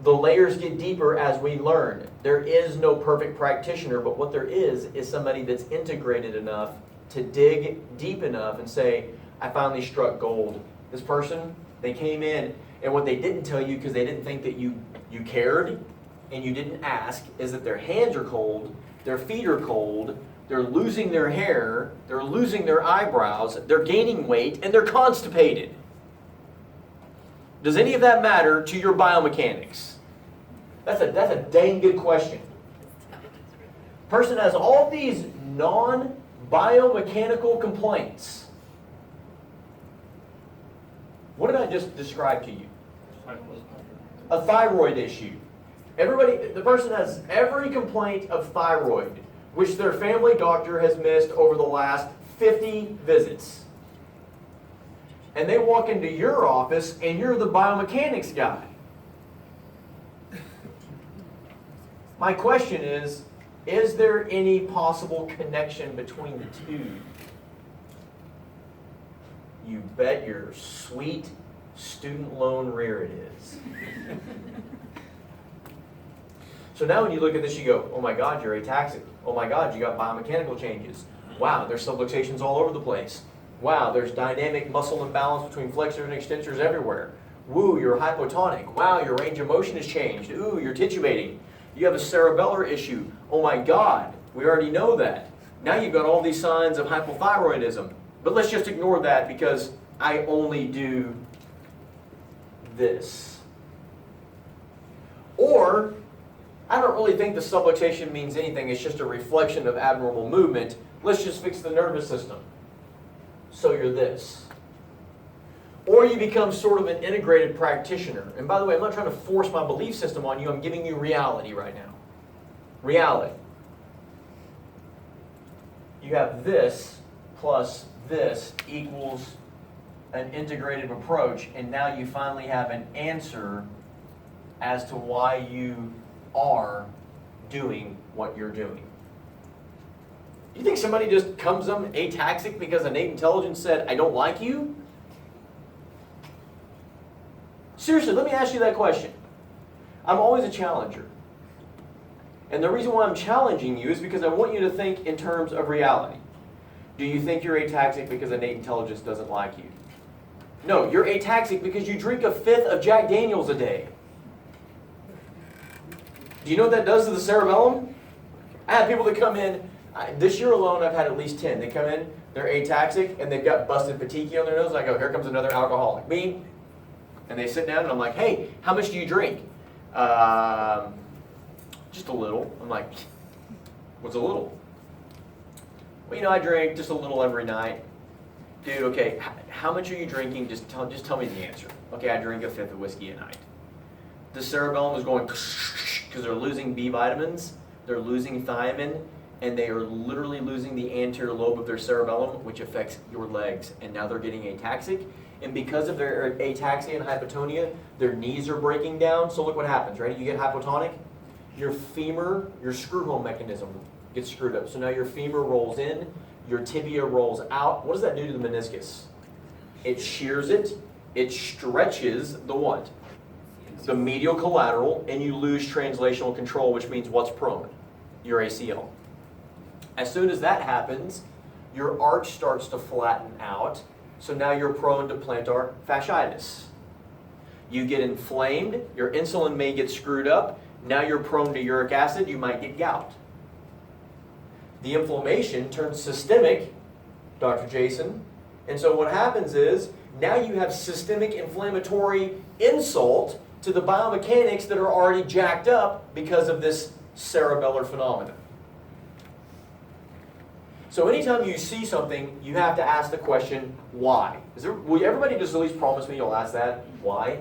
The layers get deeper as we learn. There is no perfect practitioner, but what there is somebody that's integrated enough to dig deep enough and say, I finally struck gold. This person, they came in, and what they didn't tell you because they didn't think that you cared and you didn't ask is that their hands are cold, their feet are cold, they're losing their hair, they're losing their eyebrows, they're gaining weight, and they're constipated. Does any of that matter to your biomechanics? That's a dang good question. Person has all these non-biomechanical complaints. What did I just describe to you? A thyroid issue. The person has every complaint of thyroid, which their family doctor has missed over the last 50 visits. And they walk into your office and you're the biomechanics guy. My question is there any possible connection between the two? You bet your sweet student loan rear it is. So now when you look at this, you go, oh my God, you're ataxic. Oh my God, you got biomechanical changes. Wow, there's subluxations all over the place. Wow, there's dynamic muscle imbalance between flexors and extensors everywhere. Woo, you're hypotonic. Wow, your range of motion has changed. Ooh, you're titubating. You have a cerebellar issue. Oh my God, we already know that. Now you've got all these signs of hypothyroidism. But let's just ignore that because I only do this. Or, I don't really think the subluxation means anything. It's just a reflection of abnormal movement. Let's just fix the nervous system. So you're this. Or you become sort of an integrated practitioner. And by the way, I'm not trying to force my belief system on you. I'm giving you reality right now. Reality. You have this plus this equals an integrative approach, and now you finally have an answer as to why you are doing what you're doing. Do you think somebody just comes up ataxic because innate intelligence said, I don't like you? Seriously, let me ask you that question. I'm always a challenger. And the reason why I'm challenging you is because I want you to think in terms of reality. Do you think you're ataxic because innate intelligence doesn't like you? No, you're ataxic because you drink 1/5 of Jack Daniels a day. Do you know what that does to the cerebellum? I have people that come in, this year alone I've had at least 10. They come in, they're ataxic, and they've got busted petechiae on their nose, and I go, here comes another alcoholic. Me. And they sit down and I'm like, hey, how much do you drink? Just a little. I'm like, what's a little? Well, I drink just a little every night. Dude, okay, how much are you drinking? Just tell me the answer. Okay, I drink 1/5 of whiskey a night. The cerebellum is going because they're losing B vitamins, they're losing thiamine, and they are literally losing the anterior lobe of their cerebellum, which affects your legs. And now they're getting ataxic. And because of their ataxia and hypotonia, their knees are breaking down. So look what happens, right? You get hypotonic, your femur, your screw home mechanism gets screwed up. So now your femur rolls in, your tibia rolls out. What does that do to the meniscus? It shears it, it stretches the what? The medial collateral, and you lose translational control, which means what's prone? Your ACL. As soon as that happens, your arch starts to flatten out, so now you're prone to plantar fasciitis. You get inflamed, your insulin may get screwed up, now you're prone to uric acid, you might get gout. The inflammation turns systemic, Dr. Jason, and so what happens is, now you have systemic inflammatory insult to the biomechanics that are already jacked up because of this cerebellar phenomenon. So anytime you see something, you have to ask the question, why? Will everybody just at least promise me you'll ask that? Why?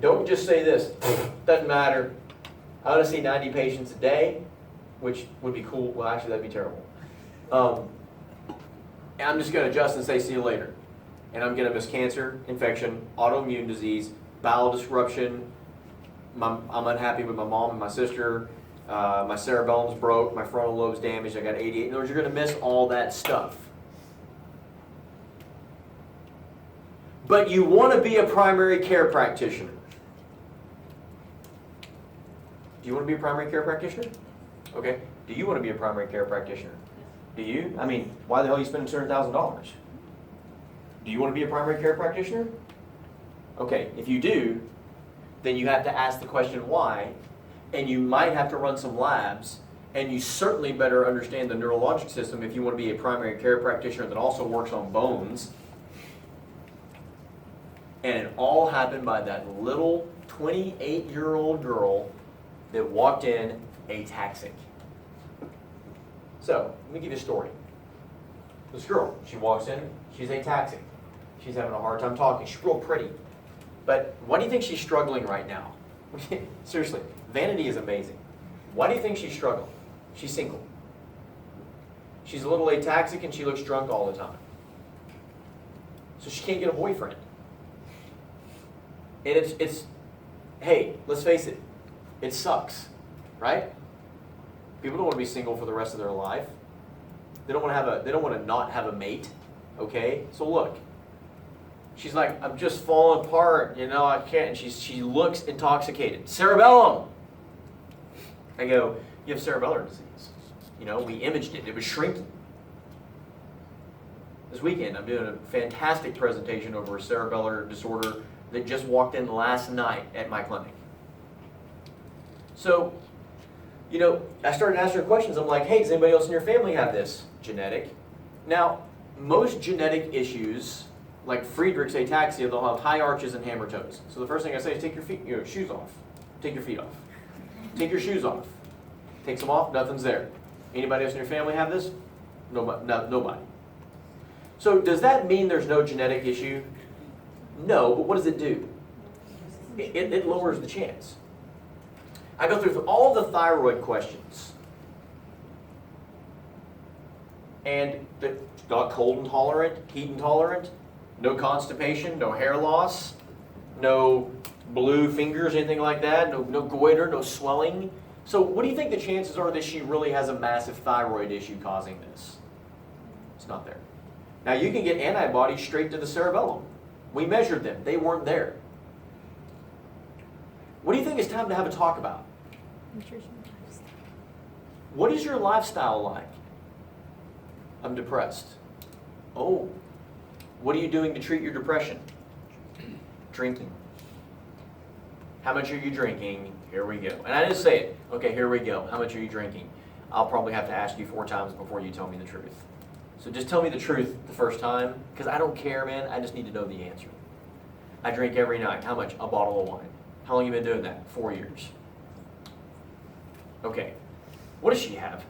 Don't just say this, doesn't matter. I want to see 90 patients a day, which would be cool. Well, actually, that'd be terrible. I'm just going to adjust and say, see you later. And I'm going to miss cancer, infection, autoimmune disease, bowel disruption. I'm unhappy with my mom and my sister. My cerebellum's broke. My frontal lobe's damaged. I got 88. In other words, you're going to miss all that stuff. But you want to be a primary care practitioner. Do you want to be a primary care practitioner? Okay. Do you want to be a primary care practitioner? Do you? I mean, why the hell are you spending $200,000? Do you want to be a primary care practitioner? Okay, if you do, then you have to ask the question why, and you might have to run some labs, and you certainly better understand the neurologic system if you want to be a primary care practitioner that also works on bones. And it all happened by that little 28-year-old girl that walked in ataxic. So, let me give you a story. This girl, she walks in, she's ataxic. She's having a hard time talking. She's real pretty. But why do you think she's struggling right now? Seriously, vanity is amazing. Why do you think she's struggling? She's single. She's a little ataxic and she looks drunk all the time. So she can't get a boyfriend. And it's hey, let's face it, it sucks, right? People don't want to be single for the rest of their life. They don't want to not have a mate, okay? So look, she's like, I'm just falling apart, I can't. And she looks intoxicated. Cerebellum. I go, you have cerebellar disease. We imaged it. It was shrinking. This weekend, I'm doing a fantastic presentation over a cerebellar disorder that just walked in last night at my clinic. So, I started asking her questions. I'm like, hey, does anybody else in your family have this? Genetic. Now, most genetic issues, like Friedreich's ataxia, they'll have high arches and hammer toes. So the first thing I say is take your shoes off. Take your feet off. Take your shoes off. Takes them off, nothing's there. Anybody else in your family have this? Nobody. So does that mean there's no genetic issue? No, but what does it do? It lowers the chance. I go through all the thyroid questions. And not cold intolerant, heat intolerant, no constipation, no hair loss, no blue fingers, anything like that, no goiter, no swelling. So what do you think the chances are that she really has a massive thyroid issue causing this? It's not there. Now you can get antibodies straight to the cerebellum. We measured them, they weren't there. What do you think it's time to have a talk about?
Nutrition.
What is your lifestyle like? I'm depressed. Oh, what are you doing to treat your depression? Drinking. How much are you drinking? Here we go. And I didn't say it. Okay, here we go. How much are you drinking? I'll probably have to ask you 4 times before you tell me the truth. So just tell me the truth the first time, because I don't care, man. I just need to know the answer. I drink every night. How much? A bottle of wine. How long have you been doing that? 4 years. Okay. What does she have?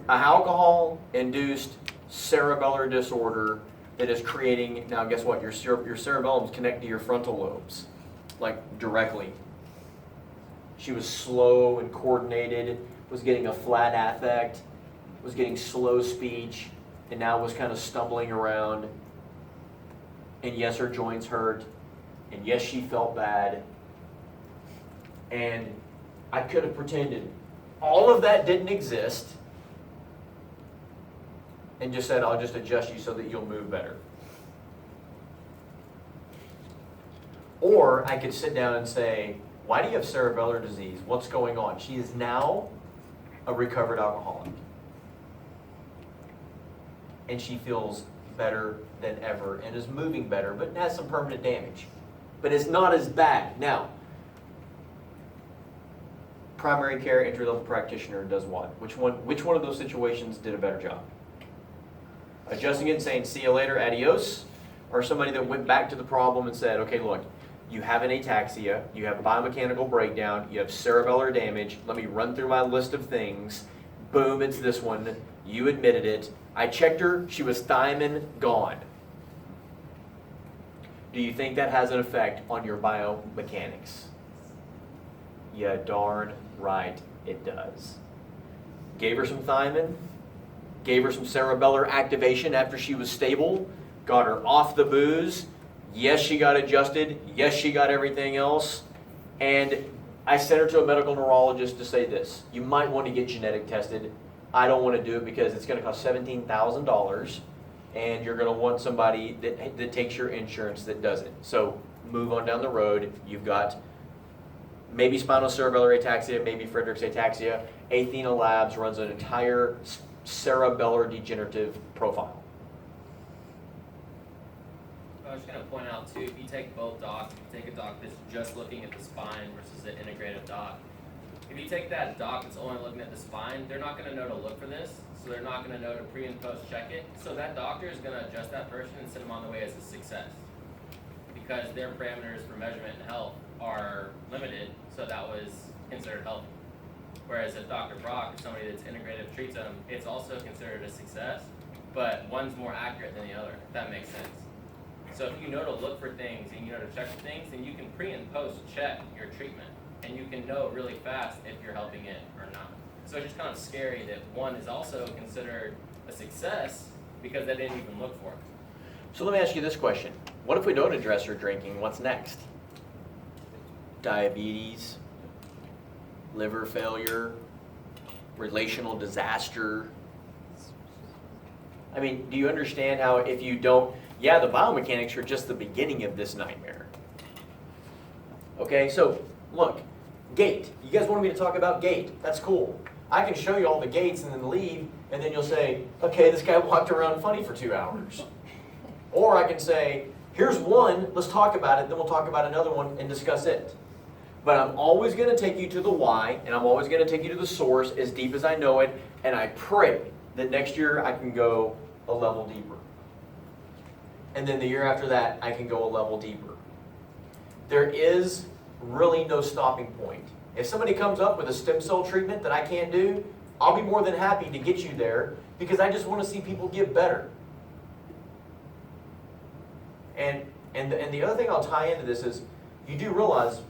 A alcohol-induced cerebellar disorder that is creating, now guess what, your cerebellums connect to your frontal lobes, like directly. She was slow and coordinated, was getting a flat affect, was getting slow speech, and now was kind of stumbling around. And yes, her joints hurt, and yes, she felt bad. And I could have pretended all of that didn't exist and just said, I'll just adjust you so that you'll move better. Or I could sit down and say, why do you have cerebellar disease? What's going on? She is now a recovered alcoholic. And she feels better than ever and is moving better, but has some permanent damage. But it's not as bad. Now, primary care entry-level practitioner does what? Which one of those situations did a better job? Adjusting it and saying, see you later, adios? Or somebody that went back to the problem and said, okay, look, you have an ataxia, you have a biomechanical breakdown, you have cerebellar damage, let me run through my list of things. Boom, it's this one. You admitted it. I checked her, she was thiamine gone. Do you think that has an effect on your biomechanics? Yeah, darn right it does. Gave her some thiamine, gave her some cerebellar activation after she was stable, got her off the booze. Yes, she got adjusted. Yes, she got everything else. And I sent her to a medical neurologist to say this. You might want to get genetic tested. I don't want to do it because it's going to cost $17,000 and you're going to want somebody that takes your insurance that does it. So move on down the road. You've got maybe spinocerebellar ataxia, maybe Friedreich's ataxia. Athena Labs runs an entire cerebellar degenerative profile.
I was going to point out too, if you take both docs, if you take a doc that's just looking at the spine versus an integrative doc, if you take that doc that's only looking at the spine, they're not going to know to look for this, so they're not going to know to pre and post check it. So that doctor is going to adjust that person and send them on the way as a success, because their parameters for measurement and health are limited, so that was considered healthy. Whereas if Dr. Brock, if somebody that's integrative treats them, it's also considered a success, but one's more accurate than the other, if that makes sense. So if you know to look for things and you know to check for things, then you can pre and post check your treatment, and you can know really fast if you're helping it or not. So it's just kind of scary that one is also considered a success because they didn't even look for it.
So let me ask you this question. What if we don't address her drinking? What's next? Diabetes, liver failure, relational disaster. I mean, do you understand how if you don't, yeah, the biomechanics are just the beginning of this nightmare. Okay, so look, gait. You guys wanted me to talk about gait. That's cool. I can show you all the gaits and then leave, and then you'll say, okay, this guy walked around funny for 2 hours. Or I can say, here's one, let's talk about it, then we'll talk about another one and discuss it. But I'm always going to take you to the why, and I'm always going to take you to the source as deep as I know it, and I pray that next year I can go a level deeper. And then the year after that, I can go a level deeper. There is really no stopping point. If somebody comes up with a stem cell treatment that I can't do, I'll be more than happy to get you there because I just want to see people get better. And the other thing I'll tie into this is, you do realize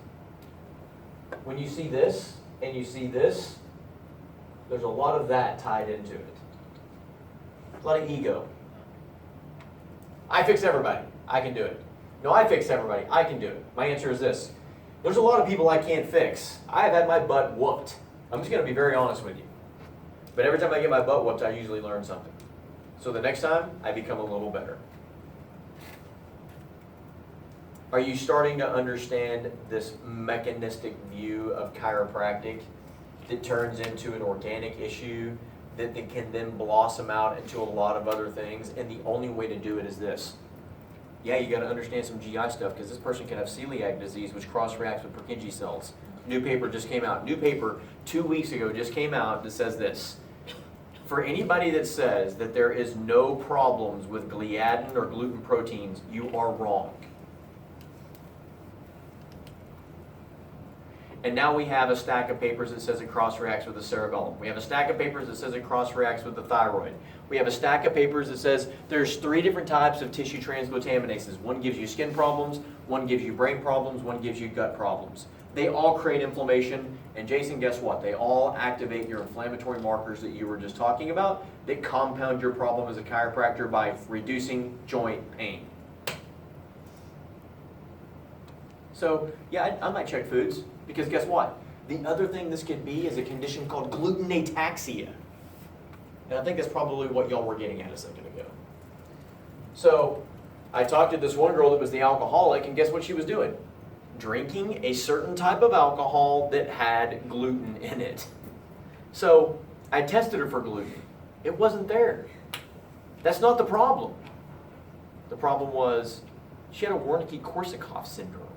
when you see this and you see this, there's a lot of that tied into it. A lot of ego. I fix everybody. I can do it. No, I fix everybody. I can do it. My answer is this. There's a lot of people I can't fix. I have had my butt whooped. I'm just going to be very honest with you. But every time I get my butt whooped, I usually learn something. So the next time, I become a little better. Are you starting to understand this mechanistic view of chiropractic that turns into an organic issue that can then blossom out into a lot of other things? And the only way to do it is this. Yeah, you got to understand some GI stuff because this person can have celiac disease, which cross-reacts with Purkinje cells. New paper just came out. New paper 2 weeks ago just came out that says this. For anybody that says that there is no problems with gliadin or gluten proteins, you are wrong. And now we have a stack of papers that says it cross-reacts with the cerebellum. We have a stack of papers that says it cross-reacts with the thyroid. We have a stack of papers that says there's 3 different types of tissue transglutaminases. One gives you skin problems, one gives you brain problems, one gives you gut problems. They all create inflammation, and Jason, guess what? They all activate your inflammatory markers that you were just talking about that compound your problem as a chiropractor by reducing joint pain. So, yeah, I might check foods, because guess what? The other thing this could be is a condition called gluten ataxia. And I think that's probably what y'all were getting at a second ago. So, I talked to this one girl that was the alcoholic, and guess what she was doing? Drinking a certain type of alcohol that had gluten in it. So, I tested her for gluten. It wasn't there. That's not the problem. The problem was she had a Wernicke-Korsakoff syndrome.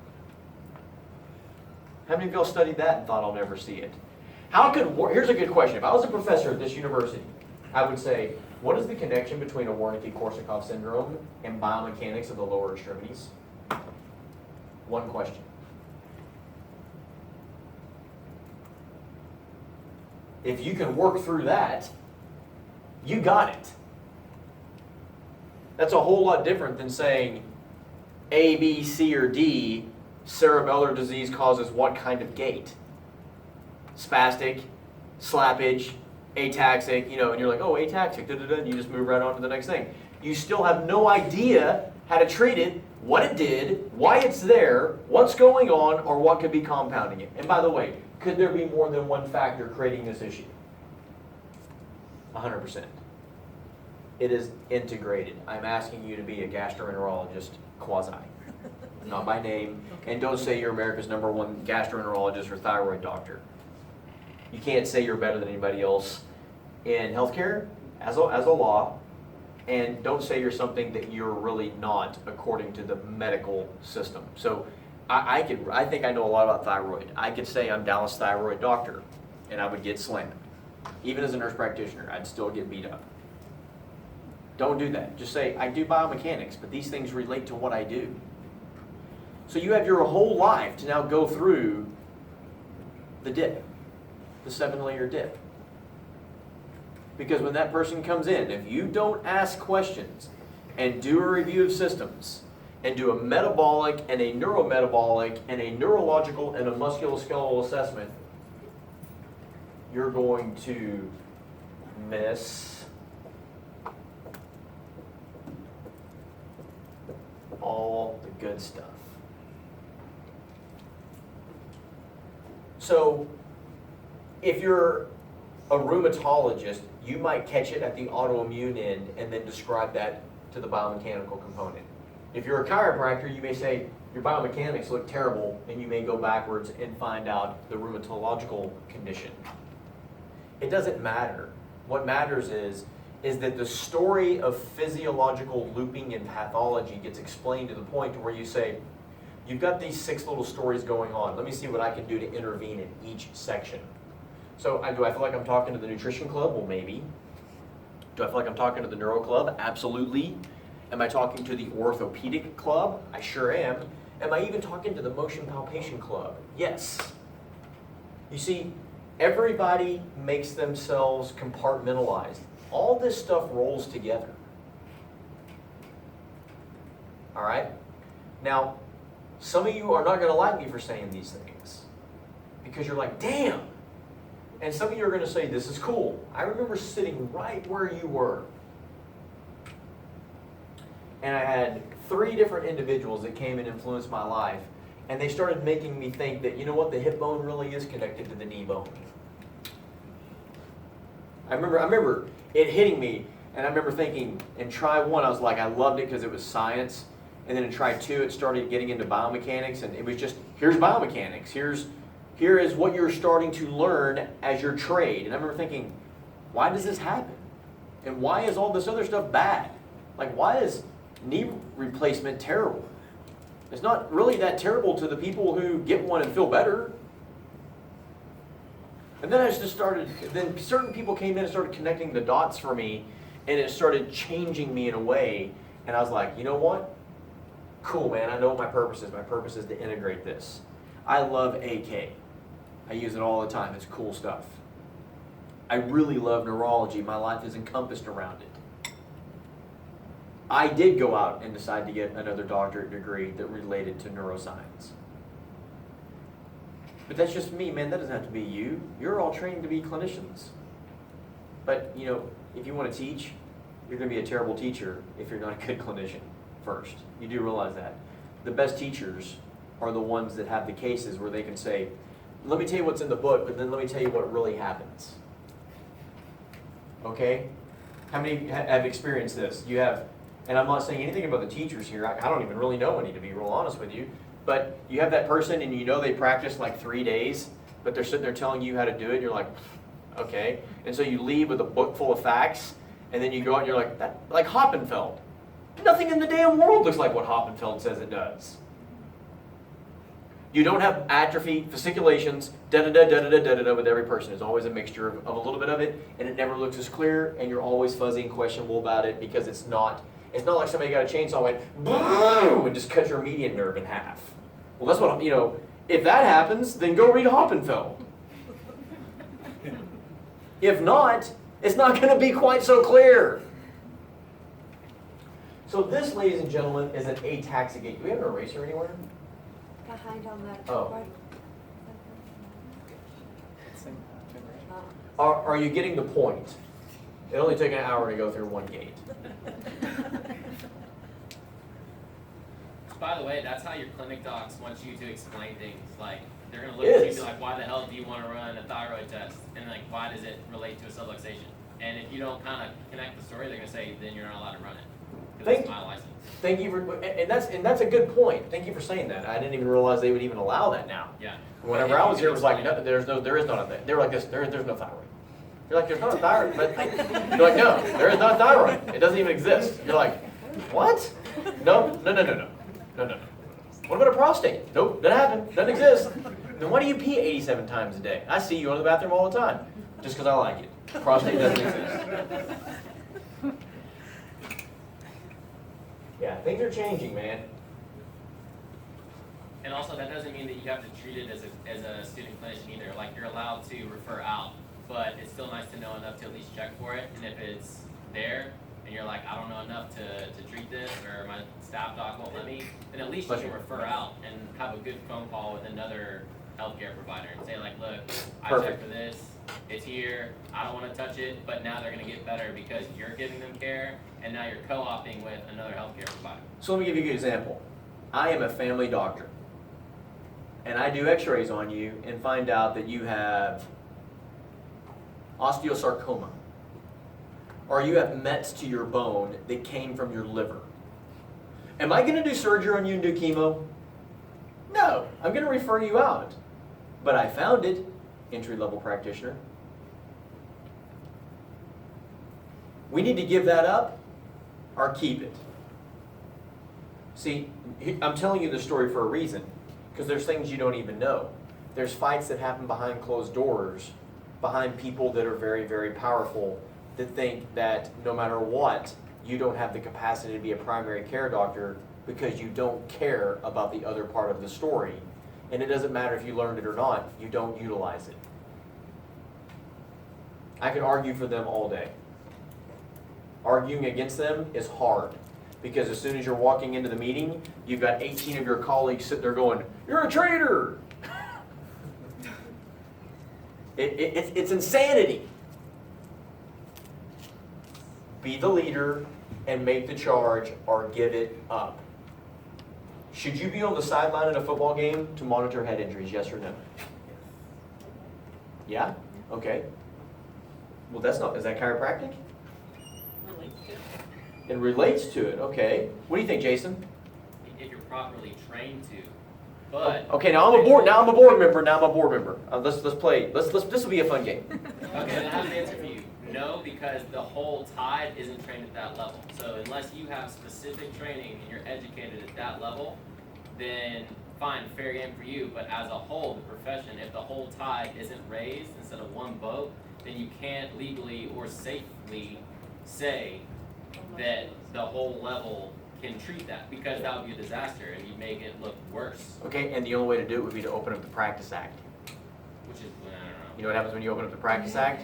How many of y'all studied that and thought I'll never see it? Here's a good question. If I was a professor at this university, I would say, what is the connection between a Wernicke-Korsakoff syndrome and biomechanics of the lower extremities? One question. If you can work through that, you got it. That's a whole lot different than saying A, B, C, or D, cerebellar disease causes what kind of gait? Spastic, slappage, ataxic, and you're like, oh, ataxic, and you just move right on to the next thing. You still have no idea how to treat it, what it did, why it's there, what's going on, or what could be compounding it. And by the way, could there be more than one factor creating this issue? 100%. It is integrated. I'm asking you to be a gastroenterologist quasi. Not by name, and don't say you're America's #1 gastroenterologist or thyroid doctor. You can't say you're better than anybody else in healthcare as a law, and don't say you're something that you're really not according to the medical system. So I think I know a lot about thyroid. I could say I'm Dallas thyroid doctor, and I would get slammed. Even as a nurse practitioner, I'd still get beat up. Don't do that. Just say, I do biomechanics, but these things relate to what I do. So you have your whole life to now go through the dip, the 7-layer dip. Because when that person comes in, if you don't ask questions and do a review of systems and do a metabolic and a neurometabolic and a neurological and a musculoskeletal assessment, you're going to miss all the good stuff. So, if you're a rheumatologist, you might catch it at the autoimmune end and then describe that to the biomechanical component. If you're a chiropractor, you may say, your biomechanics look terrible, and you may go backwards and find out the rheumatological condition. It doesn't matter. What matters is that the story of physiological looping and pathology gets explained to the point to where you say, you've got these 6 little stories going on. Let me see what I can do to intervene in each section. So do I feel like I'm talking to the nutrition club? Well, maybe. Do I feel like I'm talking to the neuro club? Absolutely. Am I talking to the orthopedic club? I sure am. Am I even talking to the motion palpation club? Yes. You see, everybody makes themselves compartmentalized. All this stuff rolls together. All right? Now, some of you are not going to like me for saying these things because you're like, damn. And some of you are going to say, this is cool. I remember sitting right where you were. And I had 3 different individuals that came and influenced my life, and they started making me think that, you know what, the hip bone really is connected to the knee bone. I remember it hitting me, and I remember thinking, in try 1, I was like, I loved it because it was science, and then in try 2, it started getting into biomechanics, and it was just, here's biomechanics, here is what you're starting to learn as your trade. And I remember thinking, why does this happen? And why is all this other stuff bad? Like, why is knee replacement terrible? It's not really that terrible to the people who get one and feel better. And then I just started, then certain people came in and started connecting the dots for me, and it started changing me in a way. And I was like, you know what? Cool, man, I know what my purpose is. My purpose is to integrate this. I love AK. I use it all the time. It's cool stuff. I really love neurology. My life is encompassed around it. I did go out and decide to get another doctorate degree that related to neuroscience. But that's just me, man. That doesn't have to be you. You're all trained to be clinicians. But, you know, if you want to teach, you're going to be a terrible teacher if you're not a good clinician first. You do realize that. The best teachers are the ones that have the cases where they can say, let me tell you what's in the book, but then let me tell you what really happens. Okay? How many have experienced this? You have, and I'm not saying anything about the teachers here. I don't even really know any, to be real honest with you. But you have that person and you know they practice like 3 days, but they're sitting there telling you how to do it. You're like, okay. And so you leave with a book full of facts, and then you go out and you're like, that, like Hoppenfeld. Nothing in the damn world looks like what Hoppenfeld says it does. You don't have atrophy, fasciculations, da-da-da-da-da-da-da-da with every person. There's always a mixture of a little bit of it, and it never looks as clear, and you're always fuzzy and questionable about it because it's not like somebody got a chainsaw and went, boom, and just cut your median nerve in half. Well, that's what, you know, if that happens, then go read Hoppenfeld. If not, it's not going to be quite so clear. So this, ladies and gentlemen, is an ataxic gait. Do we have an eraser anywhere?
Behind on that.
Oh.
Right.
Are you getting the point? It only took an hour to go through one gate.
By the way, that's how your clinic docs want you to explain things. Like, they're going to look at you and be like, why the hell do you want to run a thyroid test? And like, why does it relate to a subluxation? And if you don't kind of connect the story, they're going to say, then you're not allowed to run it. Because it's my license.
Thank you for, and that's a good point. Thank you for saying that. I didn't even realize they would even allow that now.
Yeah.
Whenever I was here, it was like, no, there is not a thing. They were like this, there's no thyroid. You're like, there's not a thyroid, but you're like, no, there is not a thyroid. It doesn't even exist. You're like, what? No. What about a prostate? Nope, doesn't happen, doesn't exist. Then why do you pee 87 times a day? I see you in the bathroom all the time, just because I like it. Prostate doesn't exist. Yeah, things are changing, man.
And also, that doesn't mean that you have to treat it as a student clinician either. Like, you're allowed to refer out, but it's still nice to know enough to at least check for it. And if it's there, and you're like, I don't know enough to treat this, or my staff doc won't let me, then at least you can refer out and have a good phone call with another healthcare provider and say like, look, I checked for this, it's here, I don't want to touch it, but now they're going to get better because you're giving them care, and now you're co-opting with another healthcare provider.
So let me give you a good example. I am a family doctor, and I do x-rays on you and find out that you have osteosarcoma, or you have mets to your bone that came from your liver. Am I going to do surgery on you and do chemo? No, I'm going to refer you out. But I found it, entry-level practitioner. We need to give that up or keep it. See, I'm telling you this story for a reason, because there's things you don't even know. There's fights that happen behind closed doors, behind people that are very, very powerful, that think that no matter what, you don't have the capacity to be a primary care doctor because you don't care about the other part of the story. And it doesn't matter if you learned it or not, you don't utilize it. I can argue for them all day. Arguing against them is hard, because as soon as you're walking into the meeting, you've got 18 of your colleagues sitting there going, "You're a traitor!" It's insanity. Be the leader and make the charge, or give it up. Should you be on the sideline in a football game to monitor head injuries, yes or no? Yeah? Okay. Well, is that chiropractic? It relates to it, okay. What do you think, Jason?
If you're properly trained to, but.
Okay, now I'm a board member. Let's play, this will be a fun game.
Okay, then I have an answer for you. No, because the whole tide isn't trained at that level. So unless you have specific training and you're educated at that level, then fine, fair game for you. But as a whole, the profession, if the whole tide isn't raised instead of one boat, then you can't legally or safely say that the whole level can treat that, because that would be a disaster and you'd make it look worse.
Okay, and the only way to do it would be to open up the Practice Act.
Which is, I don't know.
You know what happens when you open up the Practice Act?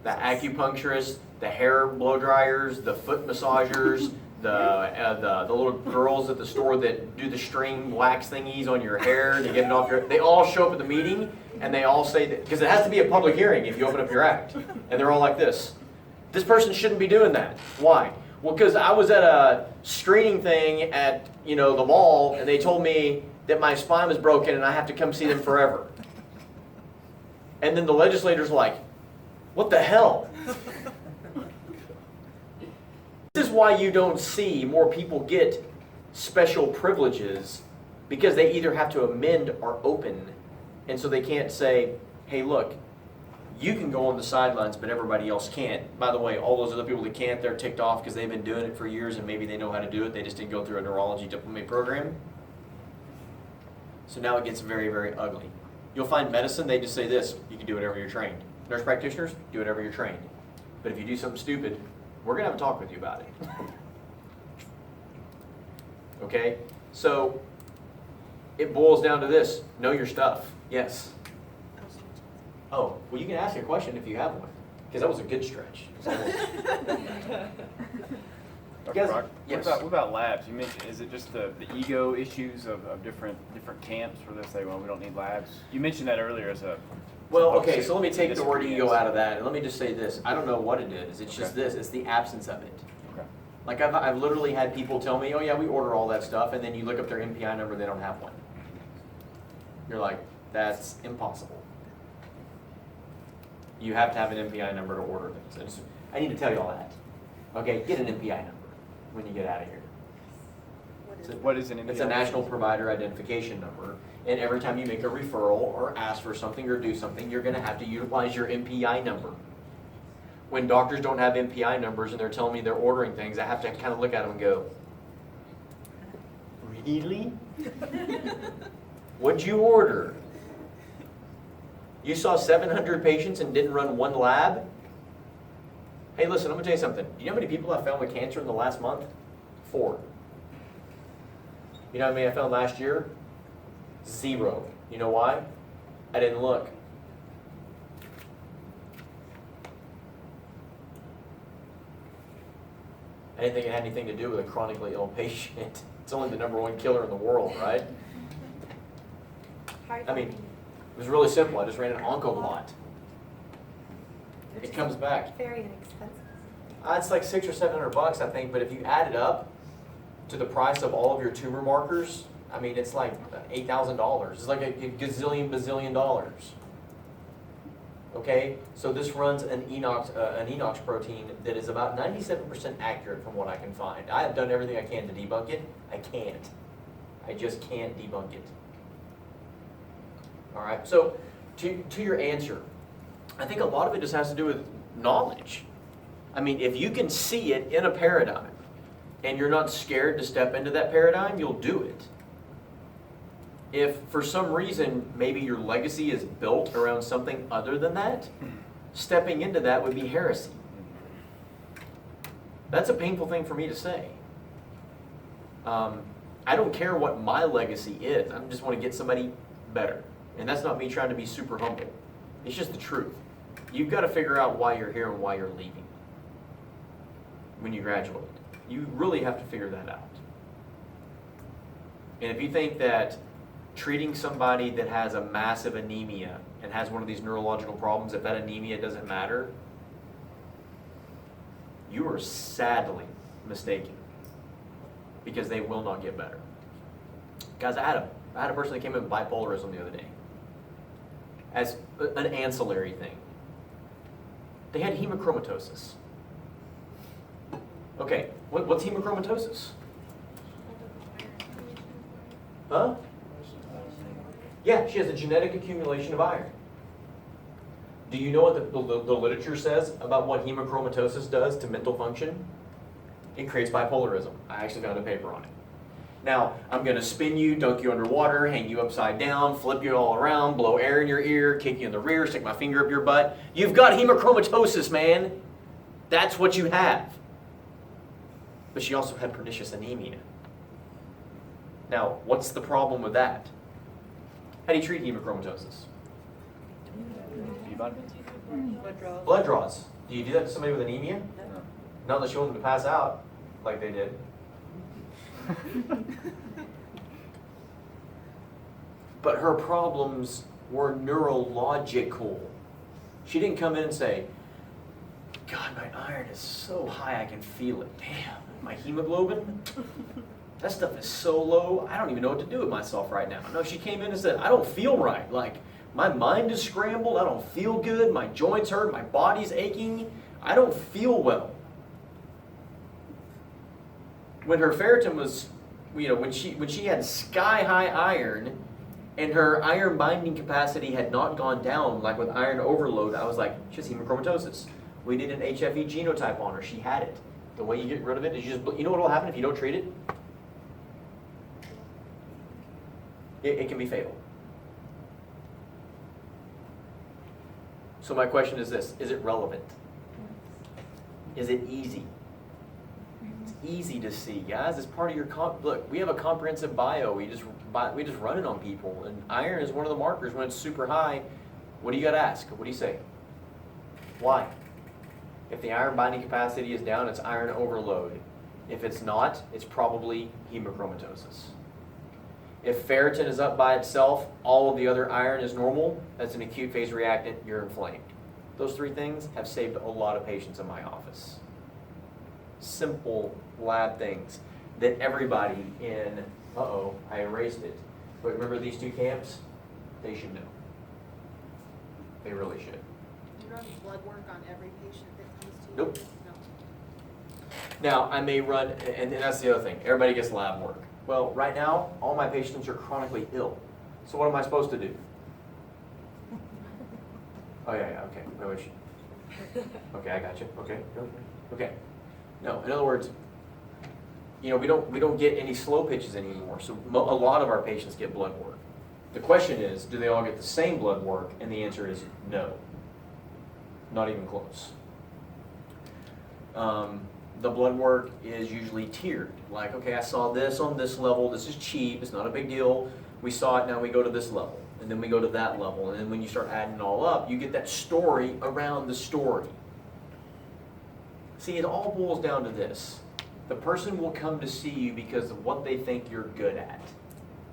The acupuncturists, the hair blow dryers, the foot massagers, the little girls at the store that do the string wax thingies on your hair to get it off they all show up at the meeting and they all say that, because it has to be a public hearing if you open up your act. And they're all like this. This person shouldn't be doing that. Why? Well, because I was at a screening thing at, the mall and they told me that my spine was broken and I have to come see them forever. And then the legislators were like, what the hell? This is why you don't see more people get special privileges, because they either have to amend or open. And so they can't say, hey, look, you can go on the sidelines, but everybody else can't. By the way, all those other people that can't, they're ticked off because they've been doing it for years and maybe they know how to do it. They just didn't go through a neurology diploma program. So now it gets very, very ugly. You'll find medicine, they just say this, you can do whatever you're trained. Nurse practitioners, do whatever you're trained. But if you do something stupid, we're going to have a talk with you about it. Okay? So it boils down to this. Know your stuff. Yes. Oh, well, you can ask a question if you have one, because that was a good stretch.
Dr. Brock,
yes.
What about labs? You mentioned, is it just the ego issues of different camps where they say, well, we don't need labs? You mentioned that earlier as a...
Well, okay, so let me take the word ego out of that, and let me just say this. I don't know what it is. It's just this. It's the absence of it.
Okay.
Like, I've literally had people tell me, oh, yeah, we order all that stuff, and then you look up their MPI number, they don't have one. You're like, that's impossible. You have to have an MPI number to order things. I need to tell you all that. Okay, get an MPI number when you get out of here.
What is an MPI?
It's a National Provider Identification Number, and every time you make a referral or ask for something or do something, you're going to have to utilize your MPI number. When doctors don't have MPI numbers and they're telling me they're ordering things, I have to kind of look at them and go, really? What'd you order? You saw 700 patients and didn't run one lab? Hey, listen, I'm going to tell you something. You know how many people I found with cancer in the last month? 4. You know how many I found last year? 0. You know why? I didn't look. I didn't think it had anything to do with a chronically ill patient. It's only the #1 killer in the world, right? I mean, it was really simple. I just ran an oncoblot. It comes back.
Very inexpensive.
It's like $600 or $700, I think, but if you add it up to the price of all of your tumor markers, I mean, it's like $8,000. It's like a bazillion dollars. Okay, so this runs an enox protein that is about 97% accurate from what I can find. I have done everything I can to debunk it. I can't. I just can't debunk it. All right, so to your answer, I think a lot of it just has to do with knowledge. I mean, if you can see it in a paradigm and you're not scared to step into that paradigm, you'll do it. If for some reason maybe your legacy is built around something other than that, stepping into that would be heresy. That's a painful thing for me to say. I don't care what my legacy is. I just want to get somebody better. And that's not me trying to be super humble. It's just the truth. You've got to figure out why you're here and why you're leaving when you graduate. You really have to figure that out. And if you think that treating somebody that has a massive anemia and has one of these neurological problems, if that anemia doesn't matter, you are sadly mistaken, because they will not get better. Guys, I had a person that came in with bipolarism the other day as an ancillary thing. They had hemochromatosis. Okay, what's hemochromatosis? Huh? Yeah, she has a genetic accumulation of iron. Do you know what the literature says about what hemochromatosis does to mental function? It creates bipolarism. I actually found a paper on it. Now, I'm going to spin you, dunk you underwater, hang you upside down, flip you all around, blow air in your ear, kick you in the rear, stick my finger up your butt. You've got hemochromatosis, man. That's what you have. But she also had pernicious anemia. Now, what's the problem with that? How do you treat hemochromatosis? Blood draws. Do you do that to somebody with anemia?
No.
Not unless you want them to pass out, like they did. But her problems were neurological. She didn't come in and say, God, my iron is so high I can feel it. Damn, my hemoglobin? That stuff is so low, I don't even know what to do with myself right now. No, she came in and said, I don't feel right. Like, my mind is scrambled, I don't feel good, my joints hurt, my body's aching, I don't feel well. When her ferritin was, when she had sky-high iron, and her iron binding capacity had not gone down, like with iron overload, I was like, she has hemochromatosis. We did an HFE genotype on her, she had it. The way you get rid of it is you know what will happen if you don't treat it? It can be fatal. So my question is this, is it relevant? Is it easy? It's easy to see, guys. It's part of your look, we have a comprehensive bio. We just run it on people. And iron is one of the markers. When it's super high, what do you got to ask? What do you say? Why? If the iron binding capacity is down, it's iron overload. If it's not, it's probably hemochromatosis. If ferritin is up by itself, all of the other iron is normal, that's an acute phase reactant, you're inflamed. Those three things have saved a lot of patients in my office. Simple lab things that everybody in, I erased it. But remember these two camps? They should know. They really should.
You run blood work on every patient that comes to you?
Nope.
No.
Now, I may run, and that's the other thing, everybody gets lab work. Well, right now, all my patients are chronically ill. So what am I supposed to do? Oh, yeah, okay. No issue. Okay, I got you. Okay. No, in other words, we don't get any slow pitches anymore. So a lot of our patients get blood work. The question is, do they all get the same blood work? And the answer is no. Not even close. The blood work is usually tiered. Like, okay, I saw this on this level. This is cheap. It's not a big deal. We saw it. Now we go to this level. And then we go to that level. And then when you start adding it all up, you get that story around the story. See, it all boils down to this. The person will come to see you because of what they think you're good at.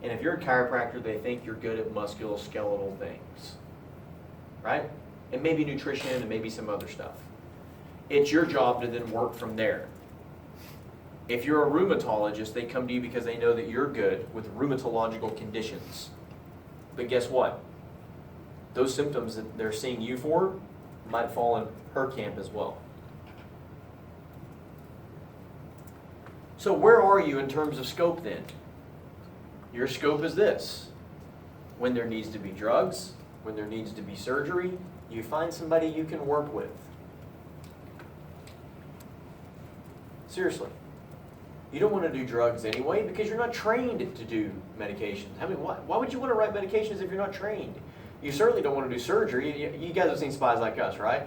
And if you're a chiropractor, they think you're good at musculoskeletal things. Right? And maybe nutrition and maybe some other stuff. It's your job to then work from there. If you're a rheumatologist, they come to you because they know that you're good with rheumatological conditions. But guess what? Those symptoms that they're seeing you for might fall in her camp as well. So where are you in terms of scope then? Your scope is this. When there needs to be drugs, when there needs to be surgery, you find somebody you can work with. Seriously. You don't want to do drugs anyway because you're not trained to do medications. I mean, why would you want to write medications if you're not trained? You certainly don't want to do surgery. You guys have seen Spies Like Us, right?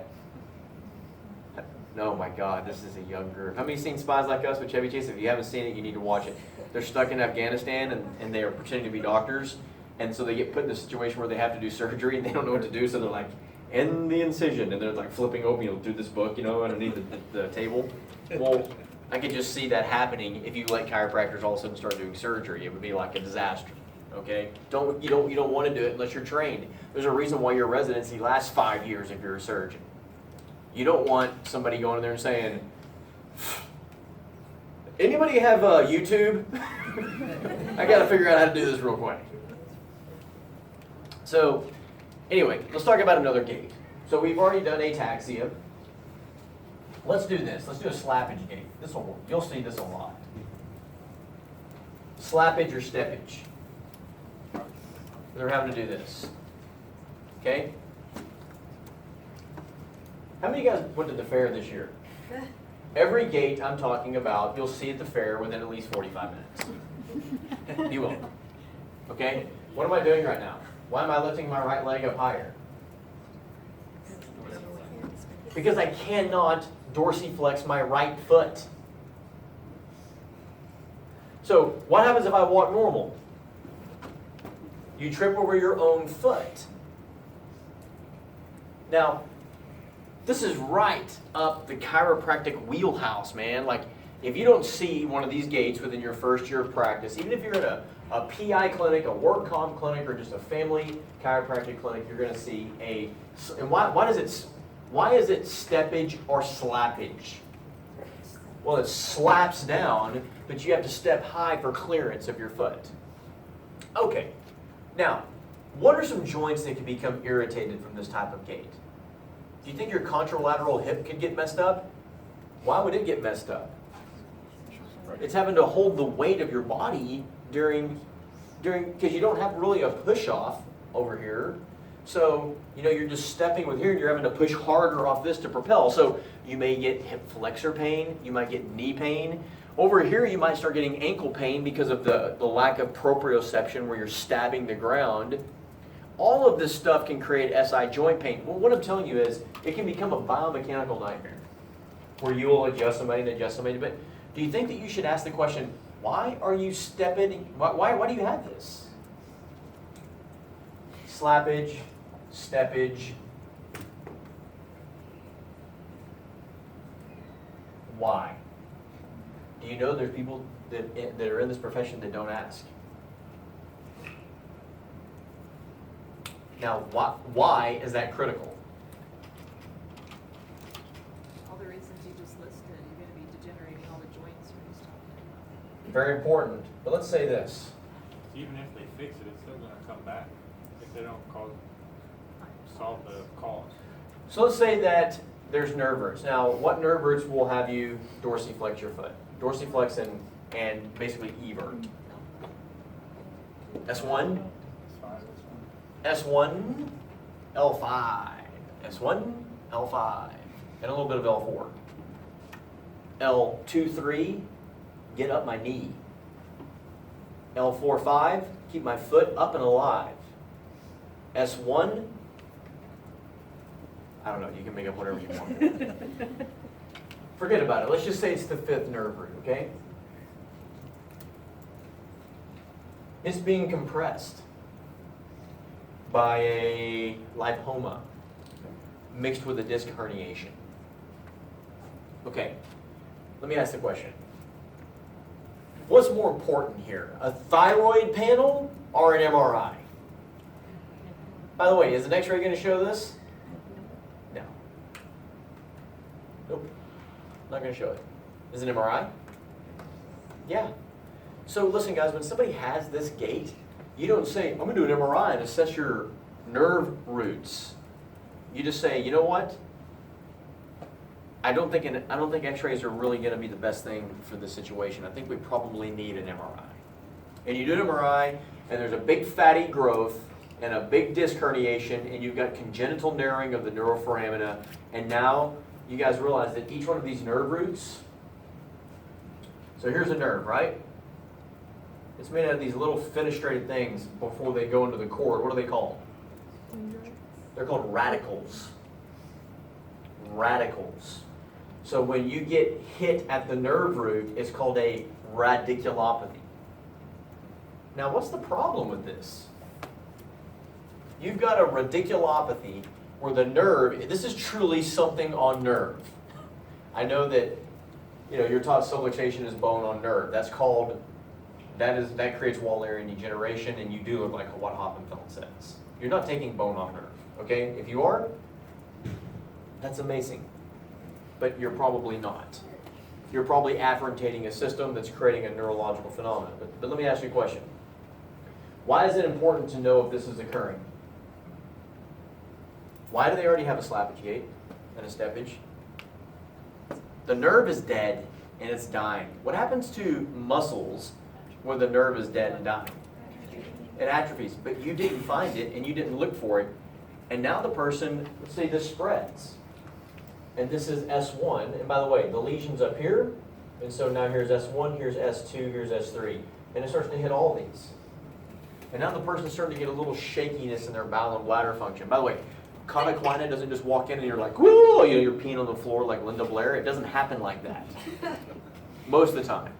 No, my God, this is a young group. How many seen Spies Like Us with Chevy Chase? If you haven't seen it, you need to watch it. They're stuck in Afghanistan and they are pretending to be doctors. And so they get put in a situation where they have to do surgery and they don't know what to do. So they're like, end the incision. And they're like flipping open, through this book, underneath the table. Well, I could just see that happening if you let chiropractors all of a sudden start doing surgery. It would be like a disaster. Okay? You don't want to do it unless you're trained. There's a reason why your residency lasts 5 years if you're a surgeon. You don't want somebody going in there and saying, anybody have YouTube? I got to figure out how to do this real quick. So, anyway, let's talk about another gait. So we've already done ataxia. Let's do this. Let's do a slappage gait. This will work. You'll see this a lot. Slappage or steppage. They're having to do this. Okay? How many of you guys went to the fair this year? Every gait I'm talking about, you'll see at the fair within at least 45 minutes. You will. Okay? What am I doing right now? Why am I lifting my right leg up higher? Because I cannot dorsiflex my right foot. So, what happens if I walk normal? You trip over your own foot. Now, this is right up the chiropractic wheelhouse, man. Like, if you don't see one of these gaits within your first year of practice, even if you're at a PI clinic, a work comp clinic, or just a family chiropractic clinic, you're going to see a. And why is it steppage or slappage? Well, it slaps down, but you have to step high for clearance of your foot. Okay, now, what are some joints that can become irritated from this type of gait? Do you think your contralateral hip could get messed up? Why would it get messed up? It's having to hold the weight of your body during because you don't have really a push off over here. So, you're just stepping with here and you're having to push harder off this to propel. So you may get hip flexor pain, you might get knee pain. Over here you might start getting ankle pain because of the lack of proprioception where you're stabbing the ground. All of this stuff can create SI joint pain. Well, what I'm telling you is it can become a biomechanical nightmare where you will adjust somebody and adjust somebody. But do you think that you should ask the question, why are you stepping? Why do you have this? Slappage, steppage. Why? Do you know there's people that are in this profession that don't ask? Now, why is that critical?
All the reasons you just listed, you're gonna be degenerating all the joints you're just talking about.
Very important. But let's say this.
Even if they fix it, it's still gonna come back if they don't solve the cause.
So let's say that there's nerve roots. Now, what nerve roots will have you dorsiflex your foot? Dorsiflex and basically evert. S1, S1, L5, S1, L5, and a little bit of L4. L2, 3, get up my knee. L4, 5, keep my foot up and alive. S1, I don't know, you can make up whatever you want. Forget about it. Let's just say it's the 5th nerve root, okay? It's being compressed by a lipoma mixed with a disc herniation. Okay, let me ask the question. What's more important here, a thyroid panel or an MRI? By the way, is an X-ray going to show this? No. Nope. Not going to show it. Is it an MRI? Yeah. So listen, guys, when somebody has this gait, you don't say, I'm going to do an MRI and assess your nerve roots. You just say, you know what? I don't think X-rays are really going to be the best thing for this situation. I think we probably need an MRI. And you do an MRI, and there's a big fatty growth and a big disc herniation, and you've got congenital narrowing of the neuroforamina, and now you guys realize that each one of these nerve roots, so here's a nerve, right? It's made out of these little fenestrated things before they go into the cord. What are they called? They're called radicals. Radicals. So when you get hit at the nerve root, it's called a radiculopathy. Now, what's the problem with this? You've got a radiculopathy where the nerve, this is truly something on nerve. I know that, you're taught subluxation is bone on nerve. That creates wall area degeneration, and you do look like what Hoppenfeld says. You're not taking bone off nerve, okay? If you are, that's amazing. But you're probably not. you're probably afferentating a system that's creating a neurological phenomenon. But let me ask you a question. Why is it important to know if this is occurring? Why do they already have a slappage gait and a steppage? The nerve is dead and it's dying. What happens to muscles when the nerve is dead and dying? It atrophies, but you didn't find it and you didn't look for it. And now the person, let's say this spreads. And this is S1. And by the way, the lesion's up here. And so now here's S1, here's S2, here's S3. And it starts to hit all these. And now the person's starting to get a little shakiness in their bowel and bladder function. By the way, cauda equina doesn't just walk in and you're like, whoa, you're peeing on the floor like Linda Blair. It doesn't happen like that. Most of the time.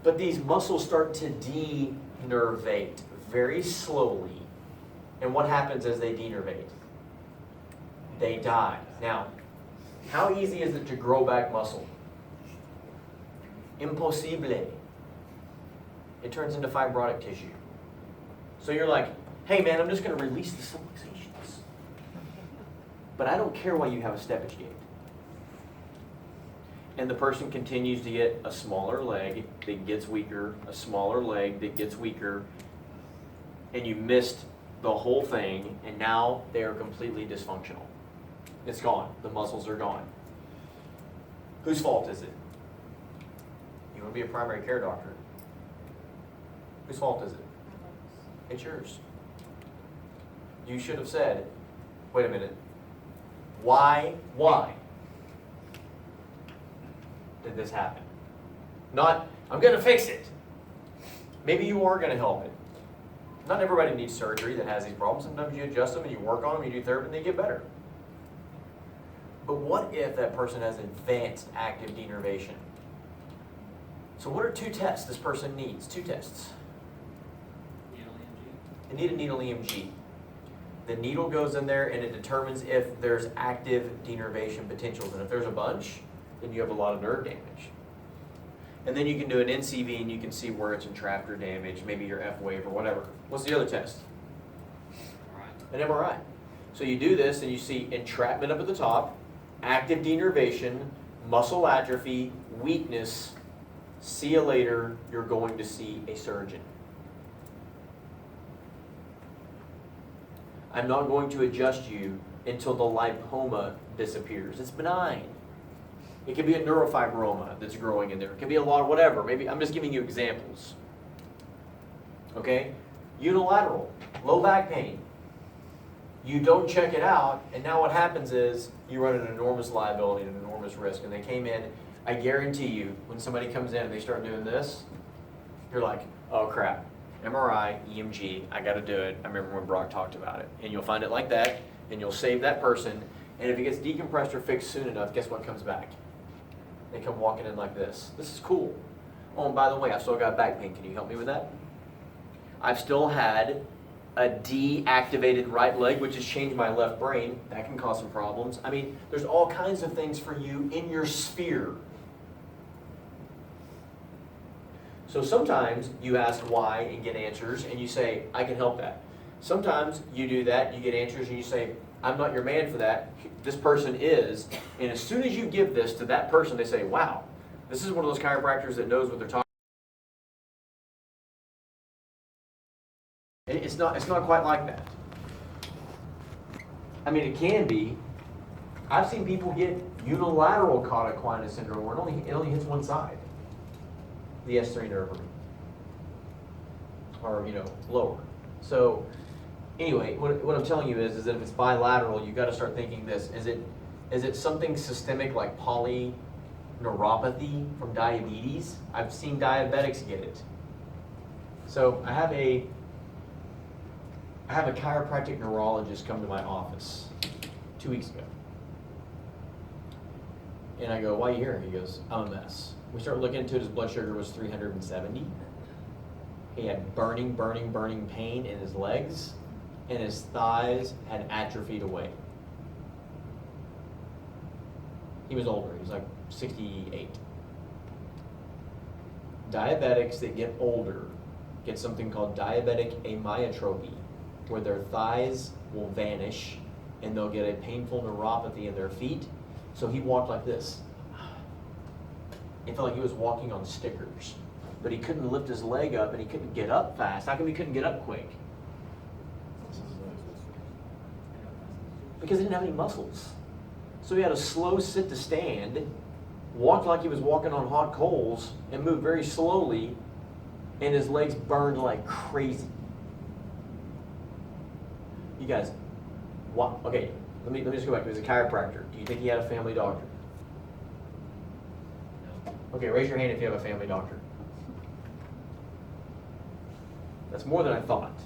But these muscles start to denervate very slowly. And what happens as they denervate? They die. Now, how easy is it to grow back muscle? Impossible. It turns into fibrotic tissue. So you're like, hey man, I'm just going to release the subluxations. But I don't care why you have a steppage gait. And the person continues to get a smaller leg that gets weaker, a smaller leg that gets weaker, and you missed the whole thing, and now they are completely dysfunctional. It's gone. The muscles are gone. Whose fault is it? You want to be a primary care doctor. Whose fault is it? It's yours. You should have said, wait a minute, why did this happen? Not, I'm going to fix it. Maybe you are going to help it. Not everybody needs surgery that has these problems. Sometimes you adjust them and you work on them, you do therapy, and they get better. But what if that person has advanced active denervation? So what are 2 tests this person needs? 2 tests.
Needle EMG.
They need a needle EMG. The needle goes in there and it determines if there's active denervation potentials. And if there's a bunch, then you have a lot of nerve damage. And then you can do an NCV and you can see where it's entrapped or damaged, maybe your F wave or whatever. What's the other test?
Right.
An MRI. So you do this and you see entrapment up at the top, active denervation, muscle atrophy, weakness. See you later, you're going to see a surgeon. I'm not going to adjust you until the lipoma disappears. It's benign. It could be a neurofibroma that's growing in there. It could be a lot of whatever. Maybe I'm just giving you examples. Okay? Unilateral, low back pain. You don't check it out, and now what happens is you run an enormous liability and an enormous risk. And they came in, I guarantee you, when somebody comes in and they start doing this, you're like, oh crap. MRI, EMG, I got to do it. I remember when Brock talked about it. And you'll find it like that, and you'll save that person. And if it gets decompressed or fixed soon enough, guess what comes back? They come walking in like this. This is cool. Oh, and by the way, I've still got back pain. Can you help me with that? I've still had a deactivated right leg, which has changed my left brain. That can cause some problems. I mean, there's all kinds of things for you in your sphere. So sometimes you ask why and get answers, and you say, I can help that. Sometimes you do that, you get answers, and you say, I'm not your man for that. This person is. And as soon as you give this to that person, they say, wow, this is one of those chiropractors that knows what they're talking about. It's not quite like that. I mean, it can be. I've seen people get unilateral cauda equina syndrome where it only hits one side. The S3 nerve root. Or, lower. So, anyway, what I'm telling you is that if it's bilateral, you've got to start thinking this. Is it something systemic like polyneuropathy from diabetes? I've seen diabetics get it. So I have a chiropractic neurologist come to my office 2 weeks ago. And I go, why are you here? He goes, I'm a mess. We start looking into it, his blood sugar was 370. He had burning pain in his legs, and his thighs had atrophied away. He was older, he was like 68. Diabetics that get older get something called diabetic amyotrophy, where their thighs will vanish and they'll get a painful neuropathy in their feet. So he walked like this. It felt like he was walking on stickers. But he couldn't lift his leg up and he couldn't get up fast. How come he couldn't get up quick? Because he didn't have any muscles. So he had a slow sit to stand, walked like he was walking on hot coals, and moved very slowly, and his legs burned like crazy. You guys, what? Okay, let me just go back. He was a chiropractor. Do you think he had a family doctor? Okay, raise your hand if you have a family doctor. That's more than I thought.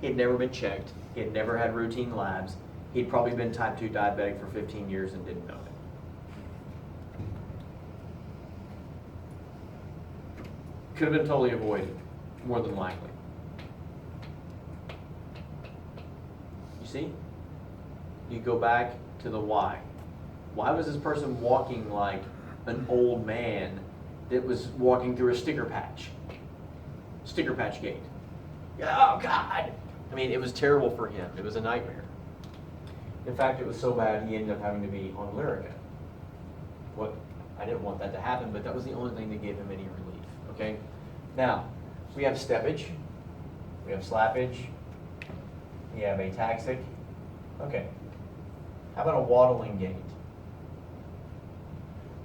He had never been checked. He had never had routine labs. He'd probably been type 2 diabetic for 15 years and didn't know it. Could have been totally avoided, more than likely. You see? You go back to the why. Why was this person walking like an old man that was walking through a sticker patch? Sticker patch gait. Oh, God! I mean, it was terrible for him. It was a nightmare. In fact, it was so bad he ended up having to be on Lyrica. I didn't want that to happen, but that was the only thing that gave him any relief. Okay? Now, we have steppage, we have slappage, we have ataxic. Okay. How about a waddling gait?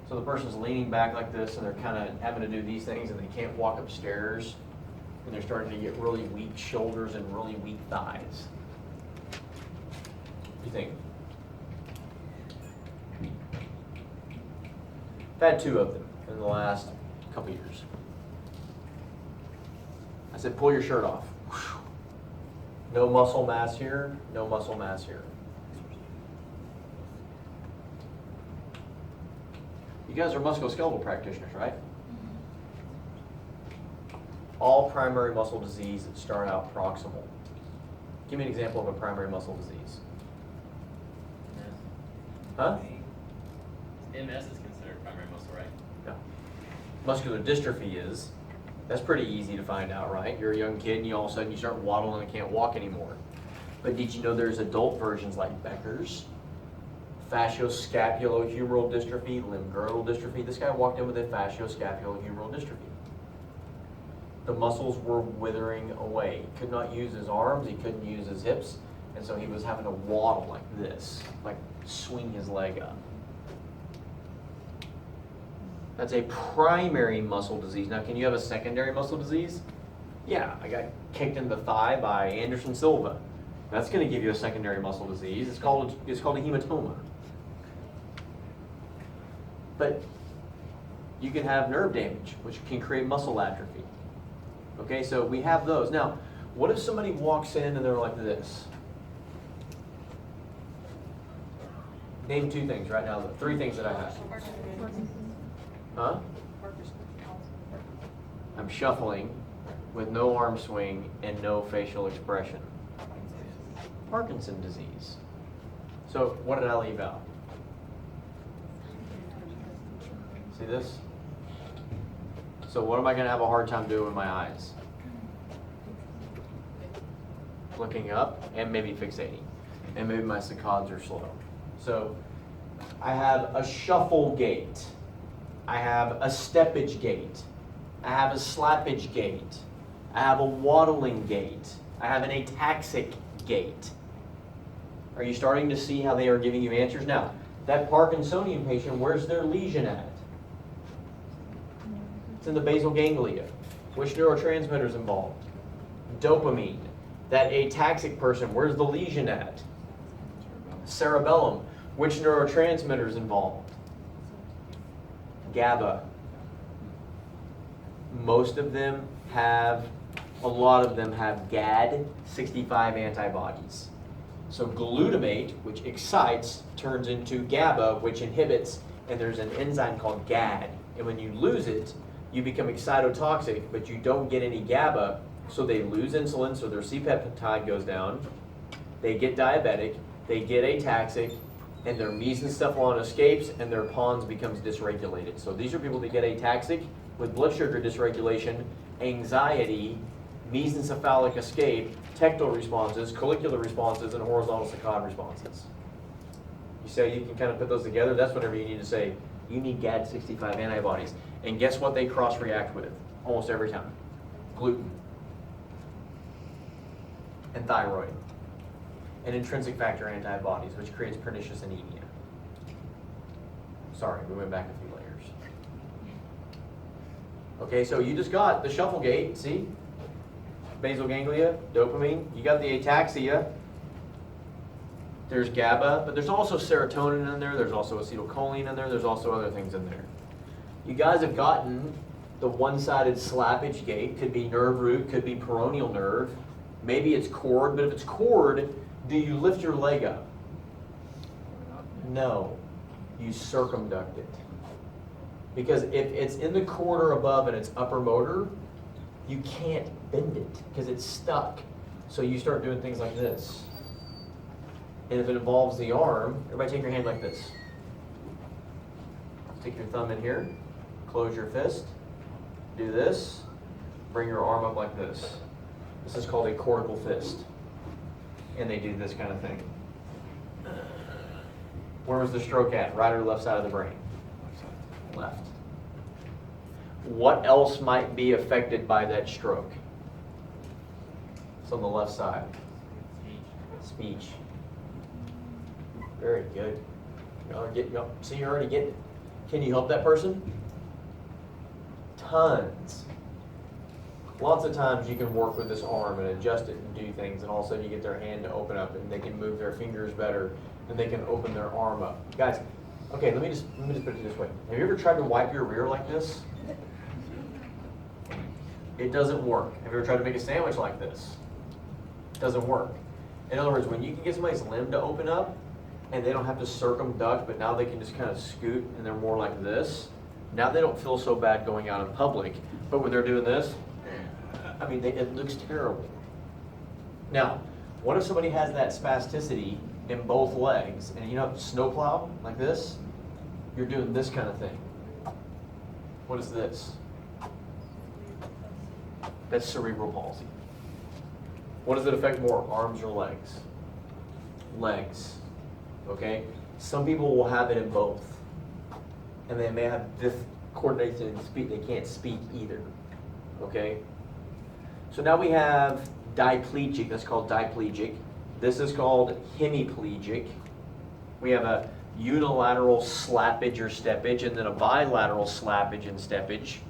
So the person's leaning back like this and they're kind of having to do these things and they can't walk upstairs. And they're starting to get really weak shoulders and really weak thighs. What do you think? I've had 2 of them in the last couple years. I said, pull your shirt off. No muscle mass here, no muscle mass here. You guys are musculoskeletal practitioners, right? All primary muscle disease start out proximal. Give me an example of a primary muscle disease. Huh?
MS is considered primary muscle, right?
No. Muscular dystrophy is. That's pretty easy to find out, right? You're a young kid and you all of a sudden you start waddling and can't walk anymore. But did you know there's adult versions like Becker's, fascioscapulohumeral dystrophy, limb-girdle dystrophy? This guy walked in with a fascioscapulohumeral dystrophy. The muscles were withering away. He could not use his arms, he couldn't use his hips, and so he was having to waddle like this, like swing his leg up. That's a primary muscle disease. Now, can you have a secondary muscle disease? Yeah, I got kicked in the thigh by Anderson Silva. That's going to give you a secondary muscle disease. It's called a hematoma. But you can have nerve damage, which can create muscle atrophy. Okay, so we have those. Now, what if somebody walks in and they're like this? Name 2 things right now, 3 things that I have. Huh? I'm shuffling with no arm swing and no facial expression. Parkinson's disease. So what did I leave out? See this? So what am I going to have a hard time doing with my eyes? Looking up and maybe fixating. And maybe my saccades are slow. So I have a shuffle gait. I have a steppage gait. I have a slappage gait. I have a waddling gait. I have an ataxic gait. Are you starting to see how they are giving you answers? Now, that Parkinsonian patient, where's their lesion at? It's in the basal ganglia. Which neurotransmitter is involved? Dopamine. That ataxic person, where's the lesion at? Cerebellum. Which neurotransmitter is involved? GABA. A lot of them have GAD65 antibodies. So glutamate, which excites, turns into GABA, which inhibits, and there's an enzyme called GAD. And when you lose it, you become excitotoxic, but you don't get any GABA, so they lose insulin, so their C-peptide goes down, they get diabetic, they get ataxic, and their mesencephalon escapes, and their pons becomes dysregulated. So these are people that get ataxic with blood sugar dysregulation, anxiety, mesencephalic escape, tectal responses, collicular responses, and horizontal saccade responses. You say you can kind of put those together. That's whenever you need to say, You need GAD65 antibodies. And guess what they cross-react with almost every time? Gluten. And thyroid. And intrinsic factor antibodies, which creates pernicious anemia. Sorry, we went back a few layers. Okay, so you just got the shuffle gait, see? Basal ganglia, dopamine. You got the ataxia. There's GABA, but there's also serotonin in there. There's also acetylcholine in there. There's also other things in there. You guys have gotten the one-sided slappage gait. Could be nerve root, could be peroneal nerve. Maybe it's cord, but if it's cord, do you lift your leg up? No, you circumduct it. Because if it's in the cord or above and it's upper motor, you can't bend it because it's stuck. So you start doing things like this. And if it involves the arm, everybody take your hand like this. Stick your thumb in here, close your fist, do this, bring your arm up like this. This is called a cortical fist. And they do this kind of thing. Where was the stroke at? Right or left side of the brain? Left. What else might be affected by that stroke? It's on the left side. Speech. Very good. Y'all are getting up. See, you're already getting it. Can you help that person? Tons. Lots of times you can work with this arm and adjust it and do things, and all of a sudden you get their hand to open up and they can move their fingers better and they can open their arm up. Guys, okay, let me just put it this way. Have you ever tried to wipe your rear like this? It doesn't work. Have you ever tried to make a sandwich like this? It doesn't work. In other words, when you can get somebody's limb to open up and they don't have to circumduct, but now they can just kind of scoot and they're more like this, now they don't feel so bad going out in public. But when they're doing this, I mean, it looks terrible. Now, what if somebody has that spasticity in both legs and you know, snowplow like this? You're doing this kind of thing. What is this? That's cerebral palsy. What does it affect more, arms or legs? Legs, okay? Some people will have it in both. And they may have this coordination in speech, they can't speak either, okay? So now we have diplegic, that's called diplegic. This is called hemiplegic. We have a unilateral slappage or steppage, and then a bilateral slappage and steppage.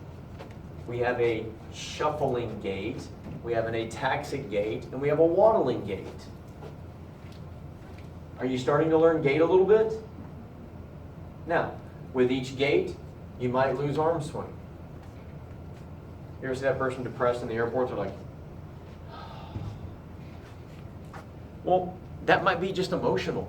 We have a shuffling gait, we have an ataxic gait, and we have a waddling gait. Are you starting to learn gait a little bit? Now, with each gait, you might lose arm swing. You ever see that person depressed in the airport? They're like, well, that might be just emotional.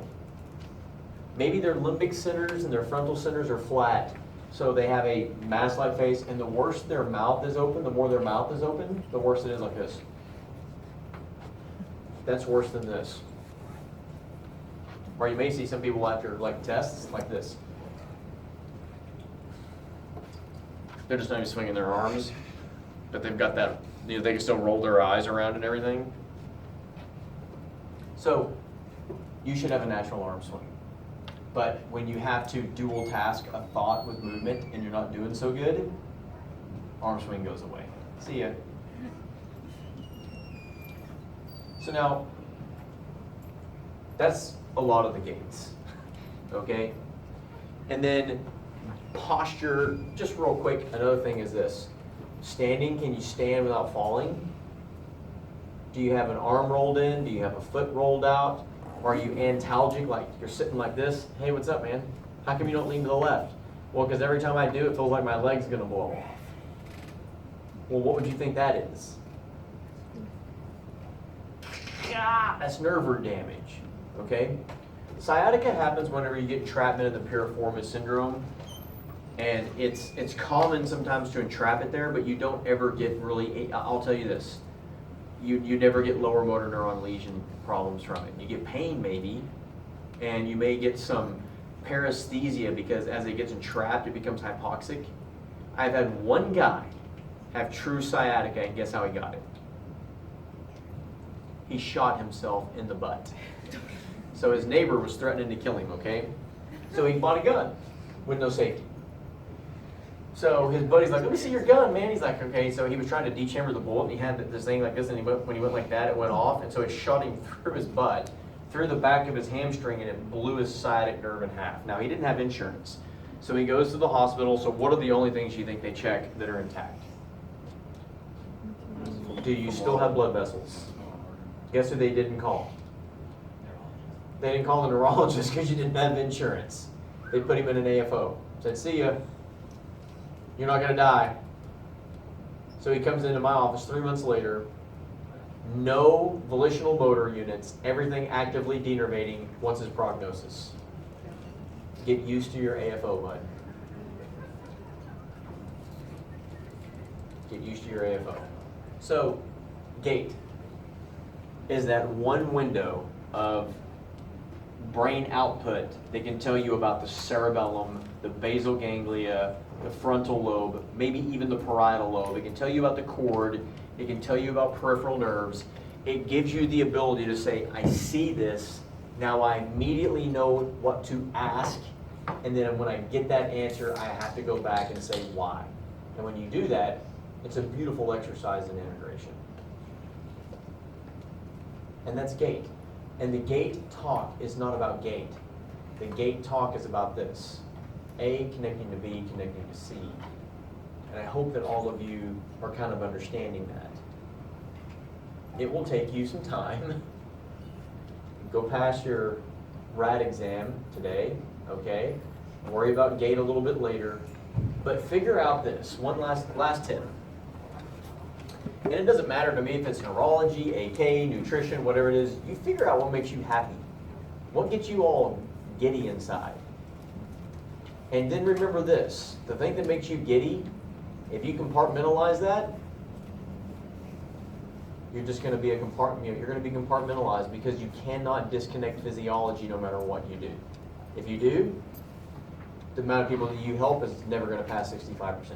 Maybe their limbic centers and their frontal centers are flat. So they have a mask-like face, and the worse their mouth is open, the more their mouth is open, the worse it is like this. That's worse than this. Or you may see some people after like tests like this. They're just not even swinging their arms, but they've got that, you know, they can still roll their eyes around and everything. So you should have a natural arm swing. But when you have to dual task a thought with movement and you're not doing so good, arm swing goes away. See ya. So now, that's a lot of the gaits, okay? And then posture, just real quick, another thing is this. Standing, can you stand without falling? Do you have an arm rolled in? Do you have a foot rolled out? Are you antalgic, like you're sitting like this? Hey, what's up, man? How come you don't lean to the left? Well, because every time I do, it feels like my leg's gonna blow off. Well, what would you think that is? Yeah, that's nerve root damage, okay? Sciatica happens whenever you get entrapment in the piriformis syndrome, and it's common sometimes to entrap it there, but you don't ever get really, I'll tell you this, you never get lower motor neuron lesion problems from it. You get pain maybe, and you may get some paresthesia because as it gets entrapped, it becomes hypoxic. I've had one guy have true sciatica, and guess how he got it? He shot himself in the butt. So his neighbor was threatening to kill him, okay? So he bought a gun with no safety. So his buddy's like, let me see your gun, man. He's like, okay. So he was trying to dechamber the bullet, and he had this thing like this, and when he went like that, it went off, and so it shot him through his butt, through the back of his hamstring, and it blew his sciatic nerve in half. Now, he didn't have insurance. So he goes to the hospital. So what are the only things you think they check that are intact? Do you still have blood vessels? Guess who they didn't call? They didn't call the neurologist because you didn't have insurance. They put him in an AFO. Said, see ya. You're not going to die. So he comes into my office 3 months later. No volitional motor units. Everything actively denervating. What's his prognosis? Get used to your AFO, bud. Get used to your AFO. So, Gait is that one window of brain output that can tell you about the cerebellum, the basal ganglia, the frontal lobe, maybe even the parietal lobe. It can tell you about the cord. It can tell you about peripheral nerves. It gives you the ability to say, I see this. Now I immediately know what to ask. And then when I get that answer, I have to go back and say why. And when you do that, it's a beautiful exercise in integration. And that's Gait. And the Gait talk is not about Gait. The Gait talk is about this. A connecting to B, connecting to C. And I hope that all of you are kind of understanding that. It will take you some time. Go pass your RAD exam today, okay? Worry about Gait a little bit later. But figure out this, one last tip. And it doesn't matter to me if it's neurology, AK, nutrition, whatever it is. You figure out what makes you happy. What gets you all giddy inside. And then remember this, the thing that makes you giddy, if you compartmentalize that, you're just going to be you're going to be compartmentalized because you cannot disconnect physiology no matter what you do. If you do, the amount of people that you help is never going to pass 65%.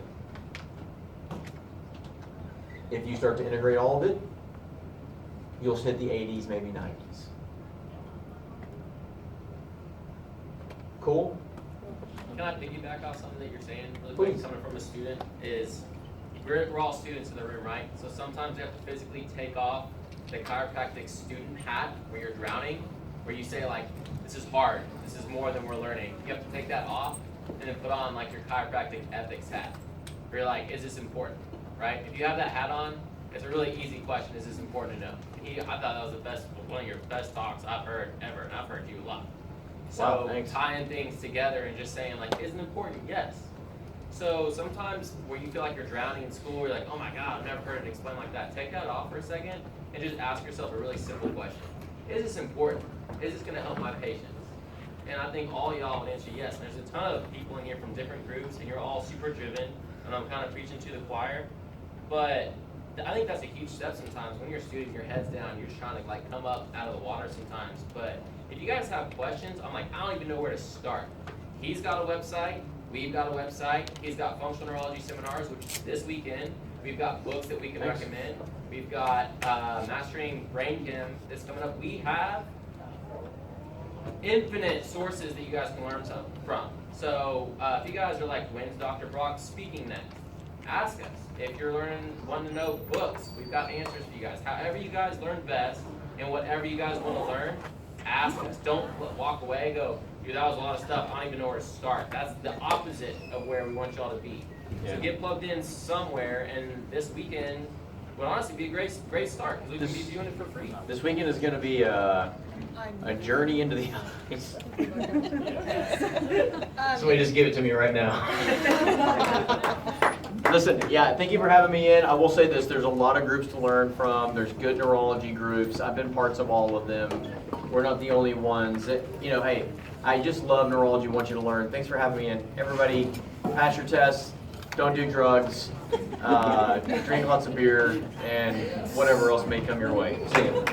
If you start to integrate all of it, you'll hit the 80s, maybe 90s. Cool?
Can I piggyback off something that you're saying? Really
Please.
quick, coming from a student is, we're all students in the room, right? So sometimes you have to physically take off the chiropractic student hat where you're drowning, where you say like, this is hard, this is more than we're learning. You have to take that off and then put on like your chiropractic ethics hat. Where you're like, is this important, right? If you have that hat on, it's a really easy question, is this important to know? I thought that was one of your best talks I've heard ever, and I've heard you a lot.
Wow,
So
thanks.
tying things together and just saying like, isn't important? Yes. So sometimes where you feel like you're drowning in school, you're like, oh my God, I've never heard it explained like that. Take that off for a second and just ask yourself a really simple question. Is this important? Is this gonna help my patients? And I think all y'all would answer yes. And there's a ton of people in here from different groups and you're all super driven and I'm kind of preaching to the choir. But I think that's a huge step sometimes. When you're a student, your head's down, you're just trying to like come up out of the water sometimes. But if you guys have questions, I'm like, I don't even know where to start. He's got a website, we've got a website, he's got functional neurology seminars, which is this weekend. We've got books that we can recommend. We've got Mastering Brain Chem that's coming up. We have infinite sources that you guys can learn from. So if you guys are like, when's Dr. Brock speaking next? Ask us. If you're wanting to know books, we've got answers for you guys. However you guys learn best and whatever you guys want to learn, ask us. Don't walk away and go, dude, that was a lot of stuff. I don't even know where to start. That's the opposite of where we want y'all to be.
Yeah.
So get plugged in somewhere, and this weekend would honestly be a great start because we can be doing it for free.
This weekend is going to be a journey into the ice. Somebody just give it to me right now. Listen, yeah, thank you for having me in. I will say this, there's a lot of groups to learn from. There's good neurology groups. I've been parts of all of them. We're not the only ones. Hey, I just love neurology, want you to learn. Thanks for having me in. Everybody, pass your tests, don't do drugs, drink lots of beer, and whatever else may come your way. See you.